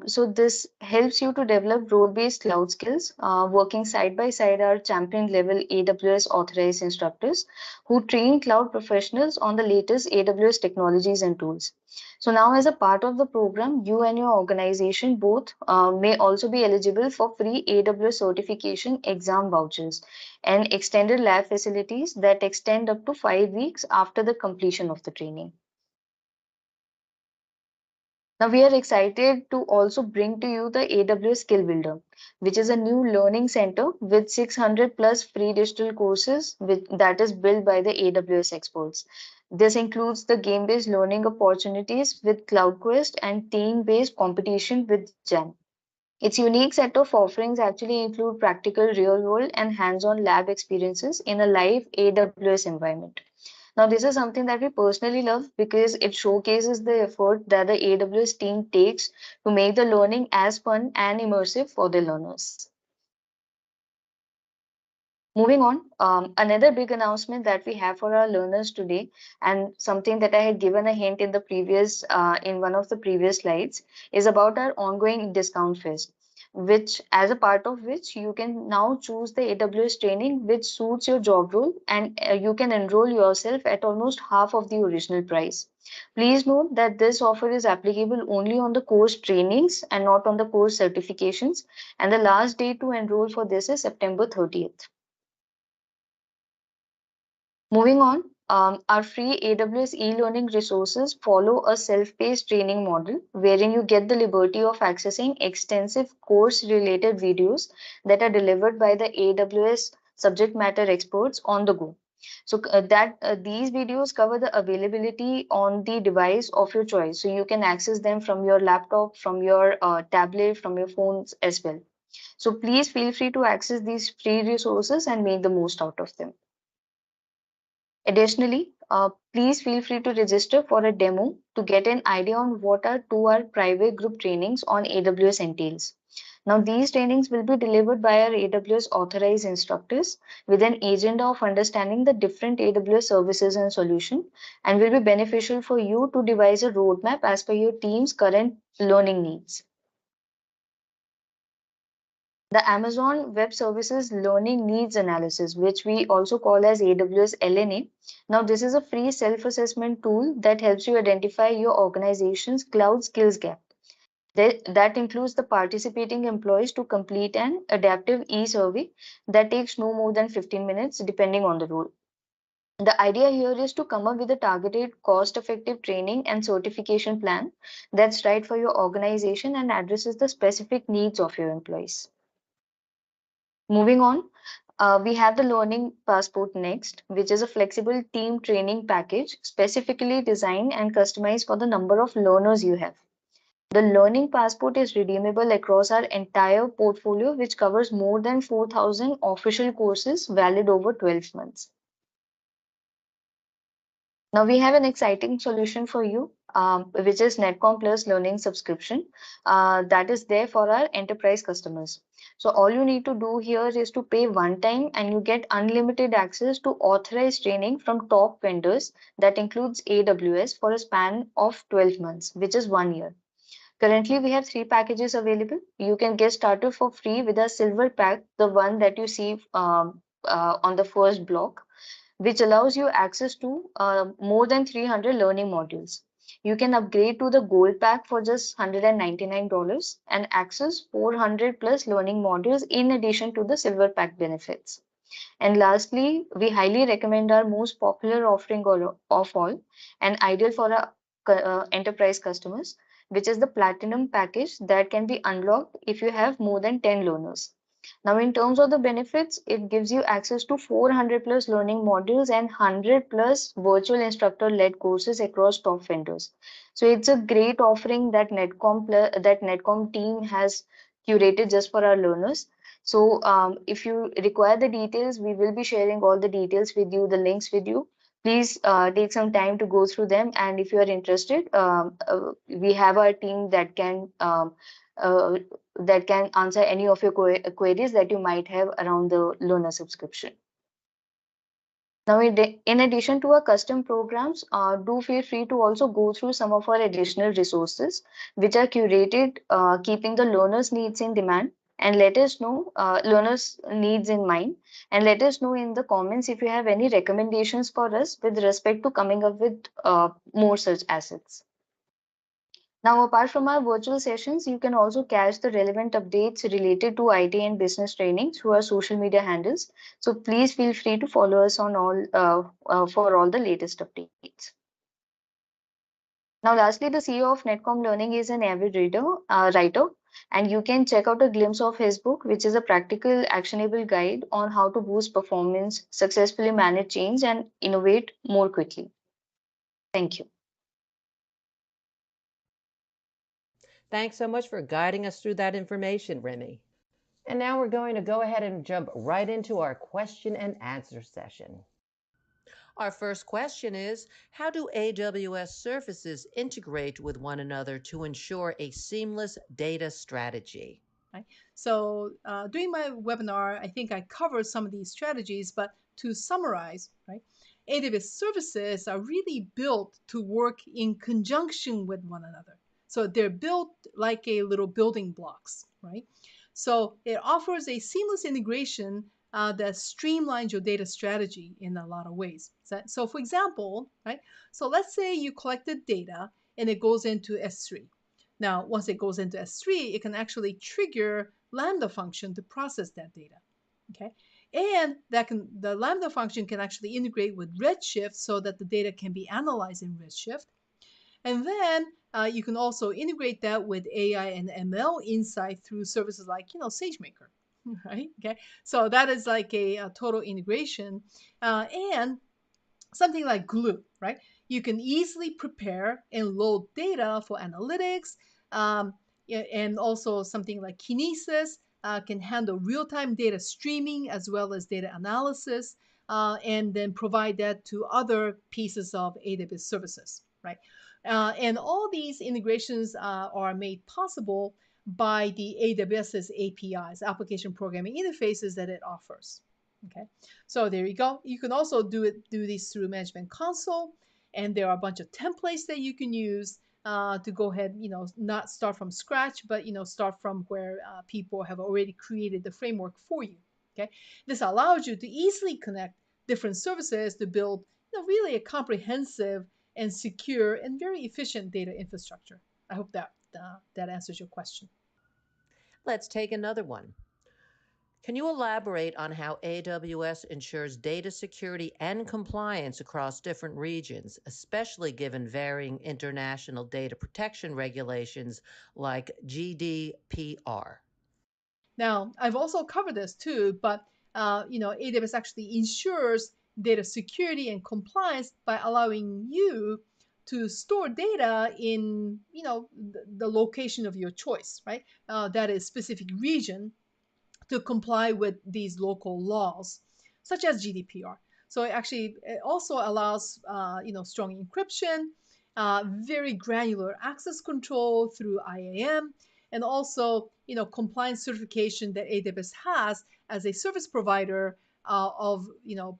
So this helps you to develop role-based cloud skills, working side by side our champion level AWS authorized instructors who train cloud professionals on the latest AWS technologies and tools. So now as a part of the program, you and your organization both may also be eligible for free AWS certification exam vouchers and extended lab facilities that extend up to 5 weeks after the completion of the training. Now we are excited to also bring to you the AWS Skill Builder, which is a new learning center with 600 plus free digital courses that is built by the AWS experts. This includes the game-based learning opportunities with CloudQuest and team-based competition with Gen. Its unique set of offerings actually include practical real-world and hands-on lab experiences in a live AWS environment. Now, this is something that we personally love because it showcases the effort that the AWS team takes to make the learning as fun and immersive for the learners. Moving on, another big announcement that we have for our learners today, and something that I had given a hint in the previous, in one of the previous slides, is about our ongoing discount fest, which, as a part of which, you can now choose the AWS training which suits your job role, and you can enroll yourself at almost half of the original price. Please note that this offer is applicable only on the course trainings and not on the course certifications, and the last date to enroll for this is September 30th. Moving on, our free AWS e-learning resources follow a self-paced training model wherein you get the liberty of accessing extensive course-related videos that are delivered by the AWS subject matter experts on the go. So these videos cover the availability on the device of your choice. So you can access them from your laptop, from your tablet, from your phones as well. So please feel free to access these free resources and make the most out of them. Additionally, please feel free to register for a demo to get an idea on what our 2-hour private group trainings on AWS entails. Now, these trainings will be delivered by our AWS authorized instructors with an agenda of understanding the different AWS services and solutions, and will be beneficial for you to devise a roadmap as per your team's current learning needs. The Amazon Web Services Learning Needs Analysis, which we also call as AWS LNA. Now, this is a free self-assessment tool that helps you identify your organization's cloud skills gap. That includes the participating employees to complete an adaptive e-survey that takes no more than 15 minutes, depending on the role. The idea here is to come up with a targeted, cost-effective training and certification plan that's right for your organization and addresses the specific needs of your employees. Moving on, we have the Learning Passport next, which is a flexible team training package specifically designed and customized for the number of learners you have. The Learning Passport is redeemable across our entire portfolio, which covers more than 4,000 official courses valid over 12 months. Now we have an exciting solution for you, which is Netcom Plus Learning Subscription that is there for our enterprise customers. So all you need to do here is to pay one time and you get unlimited access to authorized training from top vendors that includes AWS for a span of 12 months, which is 1 year. Currently, we have 3 packages available. You can get started for free with a silver pack, the one that you see on the first block, which allows you access to more than 300 learning modules. You can upgrade to the gold pack for just $199 and access 400 plus learning modules in addition to the silver pack benefits. And lastly, we highly recommend our most popular offering of all and ideal for our enterprise customers, which is the platinum package that can be unlocked if you have more than 10 learners. Now, in terms of the benefits, it gives you access to 400 plus learning modules and 100 plus virtual instructor led courses across top vendors. So it's a great offering that Netcom team has curated just for our learners. So if you require the details, we will be sharing all the details with you, the links with you. Please take some time to go through them. And if you are interested, we have our team uh, that can answer any of your queries that you might have around the learner subscription. Now, in addition to our custom programs, do feel free to also go through some of our additional resources, which are curated, keeping the learners' needs in demand, and let us know learners' needs in mind, and let us know in the comments if you have any recommendations for us with respect to coming up with more such assets. Now, apart from our virtual sessions, you can also catch the relevant updates related to IT and business training through our social media handles. So please feel free to follow us on all for all the latest updates. Now, lastly, the CEO of Netcom Learning is an avid writer, and you can check out a glimpse of his book, which is a practical, actionable guide on how to boost performance, successfully manage change, and innovate more quickly. Thank you. Thanks so much for guiding us through that information, Remy. And now we're going to go ahead and jump right into our question and answer session. Our first question is, how do AWS services integrate with one another to ensure a seamless data strategy? Right? So during my webinar, I think I covered some of these strategies, but to summarize, right, AWS services are really built to work in conjunction with one another. So they're built like a little building blocks, right? So it offers a seamless integration that streamlines your data strategy in a lot of ways. So for example, right, so let's say you collected data and it goes into S3. Now, once it goes into S3, it can actually trigger Lambda function to process that data. Okay, and the Lambda function can actually integrate with Redshift so that the data can be analyzed in Redshift. And then you can also integrate that with AI and ML insight through services like SageMaker, right? Okay, so that is like a total integration, and something like Glue, right? You can easily prepare and load data for analytics, and also something like Kinesis can handle real-time data streaming as well as data analysis, and then provide that to other pieces of AWS services, right? And all these integrations are made possible by the AWS's APIs, application programming interfaces that it offers. Okay, so there you go. You can also do this through Management Console, and there are a bunch of templates that you can use to go ahead, not start from scratch, but start from where people have already created the framework for you. Okay, this allows you to easily connect different services to build really a comprehensive and secure and very efficient data infrastructure. I hope that that answers your question. Let's take another one. Can you elaborate on how AWS ensures data security and compliance across different regions, especially given varying international data protection regulations like GDPR? Now, I've also covered this too, but AWS actually ensures data security and compliance by allowing you to store data in the location of your choice, right? That is specific region to comply with these local laws, such as GDPR. So it also allows strong encryption, very granular access control through IAM, and also compliance certification that AWS has as a service provider of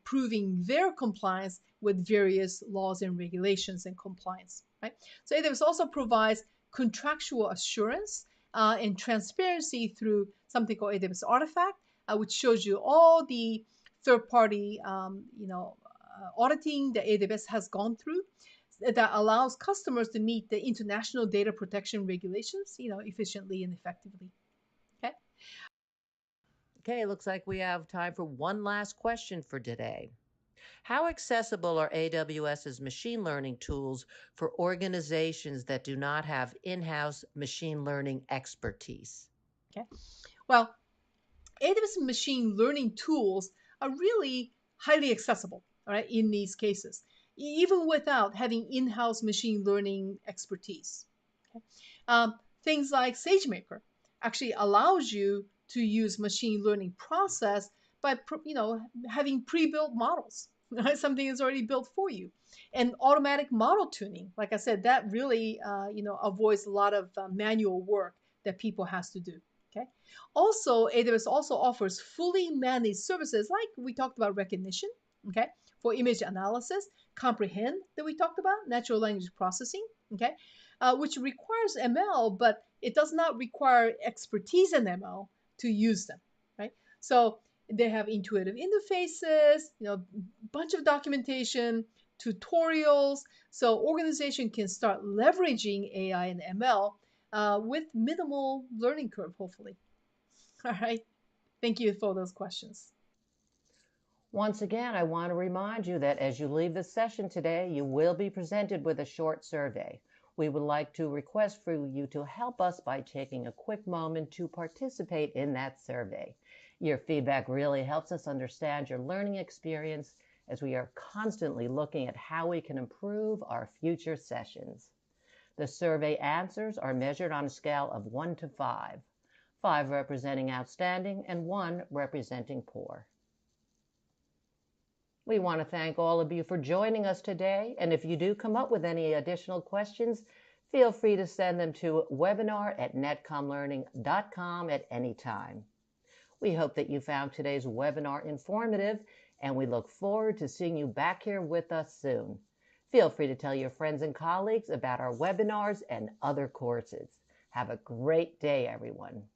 proving their compliance with various laws and regulations and compliance. Right. So AWS also provides contractual assurance and transparency through something called AWS Artifact, which shows you all the third-party, auditing that AWS has gone through that allows customers to meet the international data protection regulations, efficiently and effectively. Okay. Okay, looks like we have time for one last question for today. How accessible are AWS's machine learning tools for organizations that do not have in-house machine learning expertise? Okay. Well, AWS machine learning tools are really highly accessible, all right, in these cases, even without having in-house machine learning expertise. Okay? Things like SageMaker actually allows you to use machine learning process by having pre-built models. Right? Something is already built for you, and automatic model tuning. Like I said, that really avoids a lot of manual work that people has to do. Okay. Also, AWS also offers fully managed services like we talked about recognition, okay, for image analysis, comprehend that we talked about, natural language processing, okay, which requires ML, but it does not require expertise in ML to use them, right? So they have intuitive interfaces, bunch of documentation, tutorials, so organization can start leveraging AI and ML with minimal learning curve, hopefully. All right. Thank you for those questions. Once again, I want to remind you that as you leave the session today, you will be presented with a short survey. We would like to request for you to help us by taking a quick moment to participate in that survey. Your feedback really helps us understand your learning experience as we are constantly looking at how we can improve our future sessions. The survey answers are measured on a scale of 1 to 5, 5 representing outstanding and 1 representing poor. We want to thank all of you for joining us today, and if you do come up with any additional questions, feel free to send them to webinar@netcomlearning.com at any time. We hope that you found today's webinar informative, and we look forward to seeing you back here with us soon. Feel free to tell your friends and colleagues about our webinars and other courses. Have a great day, everyone.